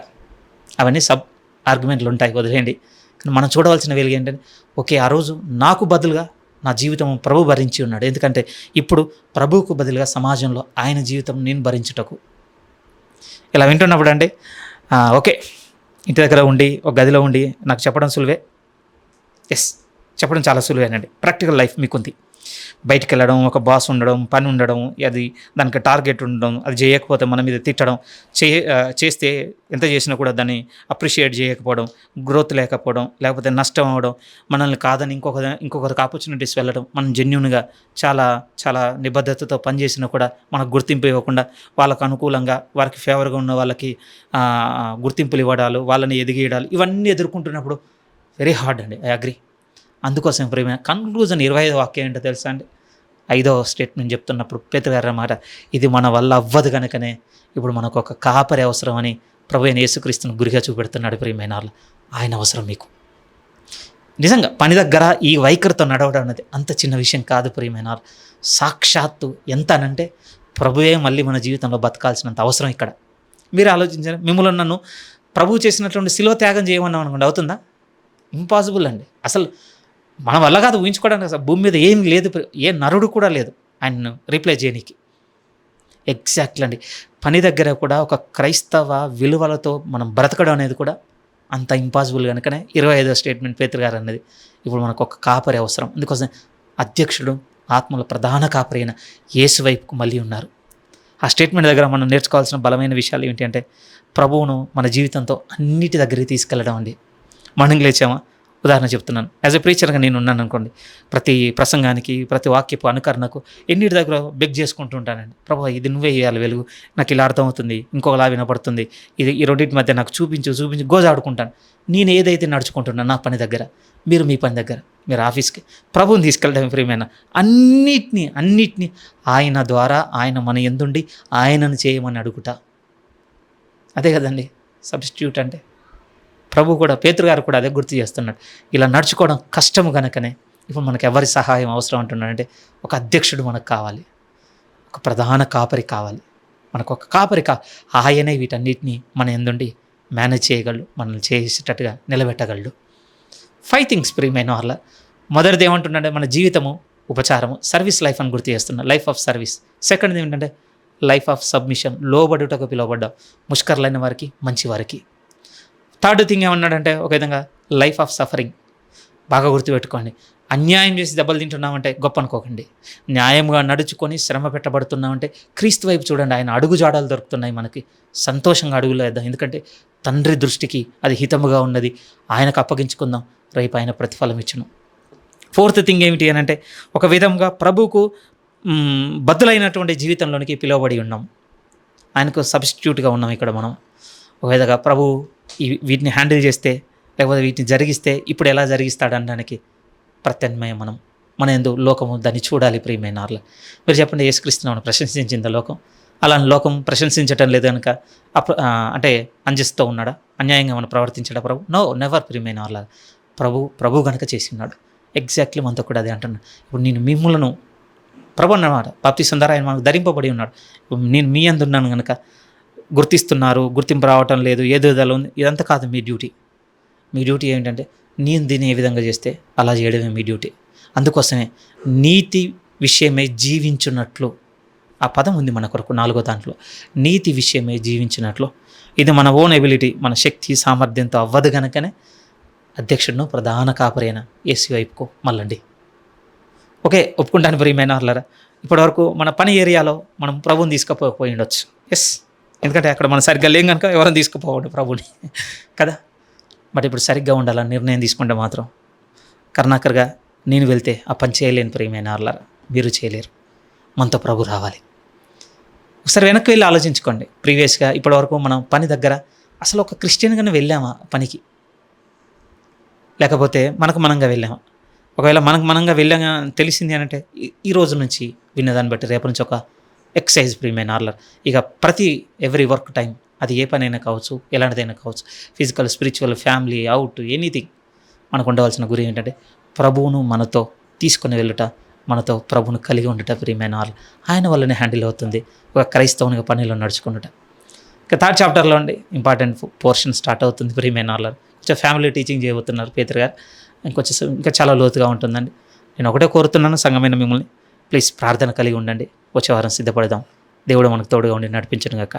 అవన్నీ సబ్ ఆర్గ్యుమెంట్లు ఉంటాయి, వదిలేయండి. కానీ మనం చూడవలసిన వెలుగు ఏంటంటే, ఓకే, ఆ రోజు నాకు బదులుగా నా జీవితం ప్రభు భరించి ఉన్నాడు. ఎందుకంటే ఇప్పుడు ప్రభువుకు బదులుగా సమాజంలో ఆయన జీవితం నేను భరించుటకు. ఇలా వింటున్నప్పుడు అండి, ఓకే, ఇంటి దగ్గర ఉండి ఒక గదిలో ఉండి నాకు చెప్పడం సులువే. చెప్పడం చాలా సులువేనండి. Practical life మీకుంది. బయటికి వెళ్ళడం, ఒక బాస్ ఉండడం, పని ఉండడం, అది దానికి టార్గెట్ ఉండడం, అది చేయకపోతే మన మీద తిట్టడం, చేస్తే ఎంత చేసినా కూడా దాన్ని అప్రిషియేట్ చేయకపోవడం, గ్రోత్ లేకపోవడం, లేకపోతే నష్టం అవ్వడం, మనల్ని కాదని ఇంకొకరికి ఆపర్చునిటీస్ వెళ్ళడం, మనం జెన్యూన్గా చాలా చాలా నిబద్ధతతో పనిచేసినా కూడా మనకు గుర్తింపు ఇవ్వకుండా వాళ్ళకు అనుకూలంగా వారికి ఫేవర్గా ఉన్న వాళ్ళకి గుర్తింపులు ఇవ్వడాలు, వాళ్ళని ఎదిగేయడాలు, ఇవన్నీ ఎదుర్కొంటున్నప్పుడు వెరీ హార్డ్ అండి. I agree. అందుకోసం ప్రేమ కన్క్లూజన్ 25వ వాక్యం ఏంటో తెలుసా అండి? 5వ స్టేట్మెంట్ చెప్తున్నప్పుడు పేతురు గారు అన్నమాట, ఇది మన వల్ల అవ్వదు కనుకనే ఇప్పుడు మనకు ఒక కాపరి అవసరం అని ప్రభు అయిన యేసుక్రీస్తును గురిగా చూపెడుతున్నాడు ప్రియమైన వాళ్ళు. ఆయన అవసరం మీకు. నిజంగా పని దగ్గర ఈ వైఖరితో నడవడం అనేది అంత చిన్న విషయం కాదు ప్రియమైన వాళ్ళు. సాక్షాత్తు ఎంత అనంటే ప్రభువే మళ్ళీ మన జీవితంలో బతకాల్సినంత అవసరం ఇక్కడ. మీరు ఆలోచించారు, మిమ్మల్ని నన్ను ప్రభువు చేసినటువంటి శిలువ త్యాగం చేయమన్నాం అనుకోండి, అవుతుందా? ఇంపాసిబుల్ అండి. అసలు మన వల్ల కాదు ఊహించుకోవడానికి. అసలు భూమి మీద ఏం లేదు, ఏ నరుడు కూడా లేదు ఆయన్ను రీప్లేస్ చేయనీకి. ఎగ్జాక్ట్లీ అండి. పని దగ్గర కూడా ఒక క్రైస్తవ విలువలతో మనం బ్రతకడం అనేది కూడా అంత ఇంపాసిబుల్ కనుకనే 25వ స్టేట్మెంట్ పేతురు గారు అన్నది, ఇప్పుడు మనకు ఒక కాపరి అవసరం. అందుకోసం అధ్యక్షుడు ఆత్మల ప్రధాన కాపరి అయిన యేసు వైపుకు మళ్ళీ ఉన్నారు. ఆ స్టేట్మెంట్ దగ్గర మనం నేర్చుకోవాల్సిన బలమైన విషయాలు ఏంటి అంటే, ప్రభువును మన జీవితంతో అన్నిటి దగ్గరికి తీసుకెళ్ళడం అండి. మార్నింగ్ లేచామా, ఉదాహరణ చెప్తున్నాను, యాజ్ ఎ ప్రీచర్గా నేను ఉన్నాను అనుకోండి, ప్రతి ప్రసంగానికి ప్రతి వాక్యపు అనుకరణకు ఎన్నిటి దగ్గర బెగ్ చేసుకుంటూ ఉంటానండి. ప్రభు ఇది నువ్వే వేయాలి వెలుగు, నాకు ఇలా అర్థమవుతుంది, ఇంకొకలా వినపడుతుంది, ఇది ఈ రెండింటి మధ్య నాకు చూపించి గోజాడుకుంటాను. నేను ఏదైతే నడుచుకుంటున్నాను నా పని దగ్గర, మీరు మీ పని దగ్గర, మీరు ఆఫీస్కి, ప్రభువుని తీసుకెళ్ళడం ప్రియమైన అన్నిటినీ ఆయన ద్వారా, ఆయన మన యందుండి ఆయనను చేయమని అడుగుట. అదే కదండి సబ్స్టిట్యూట్ అంటే. ప్రభు కూడా, పేతురు గారు కూడా అదే గుర్తు చేస్తున్నాడు. ఇలా నడుచుకోవడం కష్టము కనుకనే ఇప్పుడు మనకు ఎవరి సహాయం అవసరం అంటున్నాడంటే, ఒక అధ్యక్షుడు మనకు కావాలి, ఒక ప్రధాన కాపరి కావాలి, మనకు ఒక కాపరి ఆయనే వీటన్నిటినీ మన యందుండి మేనేజ్ చేయగలడు, మనల్ని చేసేటట్టుగా నిలబెట్టగలడు. 5 థింగ్స్ ప్రియమైన వాళ్ళ. మొదటిది ఏమంటున్నాడంటే, మన జీవితము ఉపచారము, సర్వీస్ లైఫ్ అని గుర్తు చేస్తున్నాడు, లైఫ్ ఆఫ్ సర్వీస్. సెకండ్ది ఏంటంటే లైఫ్ ఆఫ్ సబ్మిషన్, లోబడుటకు పిలువబడ్డాం, ముష్కర్లైన వారికి, మంచి వారికి. థర్డ్ థింగ్ ఏమన్నాడంటే, ఒక విధంగా లైఫ్ ఆఫ్ సఫరింగ్. బాగా గుర్తుపెట్టుకోండి, అన్యాయం చేసి దెబ్బలు తింటున్నామంటే గొప్ప అనుకోకండి. న్యాయంగా నడుచుకొని శ్రమ పెట్టబడుతున్నామంటే క్రీస్తు వైపు చూడండి, ఆయన అడుగు జాడలు దొరుకుతున్నాయి మనకి. సంతోషంగా అడుగులు వేద్దాం, ఎందుకంటే తండ్రి దృష్టికి అది హితముగా ఉన్నది. ఆయనకు అప్పగించుకుందాం, రేపు ఆయన ప్రతిఫలం ఇచ్చును. ఫోర్త్ థింగ్ ఏమిటి అని అంటే, ఒక విధంగా ప్రభువుకు బద్దులైనటువంటి జీవితంలోనికి పిలువబడి ఉన్నాం, ఆయనకు సబ్స్టిట్యూట్గా ఉన్నాం ఇక్కడ మనం. ఒక విధంగా ప్రభు వీటిని హ్యాండిల్ చేస్తే, లేకపోతే వీటిని జరిగిస్తే ఇప్పుడు ఎలా జరిగిస్తాడనడానికి ప్రత్యామ్నాయం మనం. మన ఎందు లోకము దాన్ని చూడాలి ప్రియమైన వాళ్ళ. మీరు చెప్పండి, యేసుక్రీస్తుని మనం ప్రశంసించిందా లోకం? అలా లోకం ప్రశంసించటం లేదు కనుక అంటే అంజిస్తూ ఉన్నాడా, అన్యాయంగా మనం ప్రవర్తించడా ప్రభు? నో, నెవర్ ప్రియమైన వాళ్ళ. ప్రభు కనుక చేసి ఉన్నాడు. ఎగ్జాక్ట్లీ మనతో కూడా అదే అంటున్నాడు. ఇప్పుడు నేను మిమ్మల్ని ప్రభు అన్నమాట, బాప్తిసం ద్వారా ఆయన మనకు ధరింపబడి ఉన్నాడు. నేను మీ అందు ఉన్నాను కనుక గుర్తిస్తున్నారు, గుర్తింపు రావటం లేదు, ఏదో ఉంది, ఇదంతా కాదు మీ డ్యూటీ. మీ డ్యూటీ ఏంటంటే, నేను దీన్ని ఏ విధంగా చేస్తే అలా చేయడమే మీ డ్యూటీ. అందుకోసమే నీతి విషయమై జీవించున్నట్లు, ఆ పదం ఉంది మన కొరకు 4వ దాంట్లో, నీతి విషయమై జీవించినట్లు. ఇది మన ఓన్ ఎబిలిటీ, మన శక్తి సామర్థ్యంతో అవ్వదు కనుకనే అధ్యక్షుడును ప్రధాన కాపరైన యేసు వైపుకు మళ్ళండి. ఓకే, ఒప్పుకుంటాను ప్రియమైన వాళ్ళారా. ఇప్పటివరకు మన పని ఏరియాలో మనం ప్రభుని తీసుకుపోయి ఉండొచ్చు. ఎస్, ఎందుకంటే అక్కడ మనం సరిగ్గా లేం కనుక ఎవరైనా తీసుకుపోవద్దు ప్రభుని కదా. బట్ ఇప్పుడు సరిగ్గా ఉండాలని నిర్ణయం తీసుకుంటే మాత్రం కరుణాకర్గా నేను వెళ్తే ఆ పని చేయలేను ప్రియమైన వాళ్ళారా, మీరు చేయలేరు. మనతో ప్రభు రావాలి. ఒకసారి వెనక్కి వెళ్ళి ఆలోచించుకోండి. ప్రీవియస్గా ఇప్పటివరకు మనం పని దగ్గర అసలు ఒక క్రిస్టియన్గానే వెళ్ళామా పనికి, లేకపోతే మనకు మనంగా వెళ్ళామా? ఒకవేళ మనకు మనంగా వెళ్ళాగా తెలిసింది అని అంటే, ఈ రోజు నుంచి విన్నదాన్ని బట్టి రేపు నుంచి ఒక ఎక్సర్సైజ్ ప్రియమైన ఆర్లర్. ఇక ఎవ్రీ వర్క్ టైం, అది ఏ పని అయినా కావచ్చు, ఎలాంటిదైనా కావచ్చు, physical, spiritual, family, out, anything, మనకు ఉండవలసిన గురి ఏంటంటే ప్రభువును మనతో తీసుకుని వెళ్ళుట, మనతో ప్రభువును కలిగి ఉండట ప్రియమైన ఆర్లర్. ఆయన వల్లనే హ్యాండిల్ అవుతుంది ఒక క్రైస్తవునిగా పనిలో నడుచుకుంటుట. ఇక 3rd చాప్టర్లో అండి ఇంపార్టెంట్ పోర్షన్ స్టార్ట్ అవుతుంది ప్రియమైన ఆర్లర్. కొంచెం ఫ్యామిలీ టీచింగ్ చేయబోతున్నారు పేతురు గారు. ఇంకా చాలా లోతుగా ఉంటుందండి. నేను ఒకటే కోరుతున్నాను, సంఘమైన మిమ్మల్ని ప్లీజ్ ప్రార్థన కలిగి ఉండండి. వచ్చే వారం సిద్ధపడదాం. దేవుడు మనకు తోడుగా ఉండి నడిపించను గాక.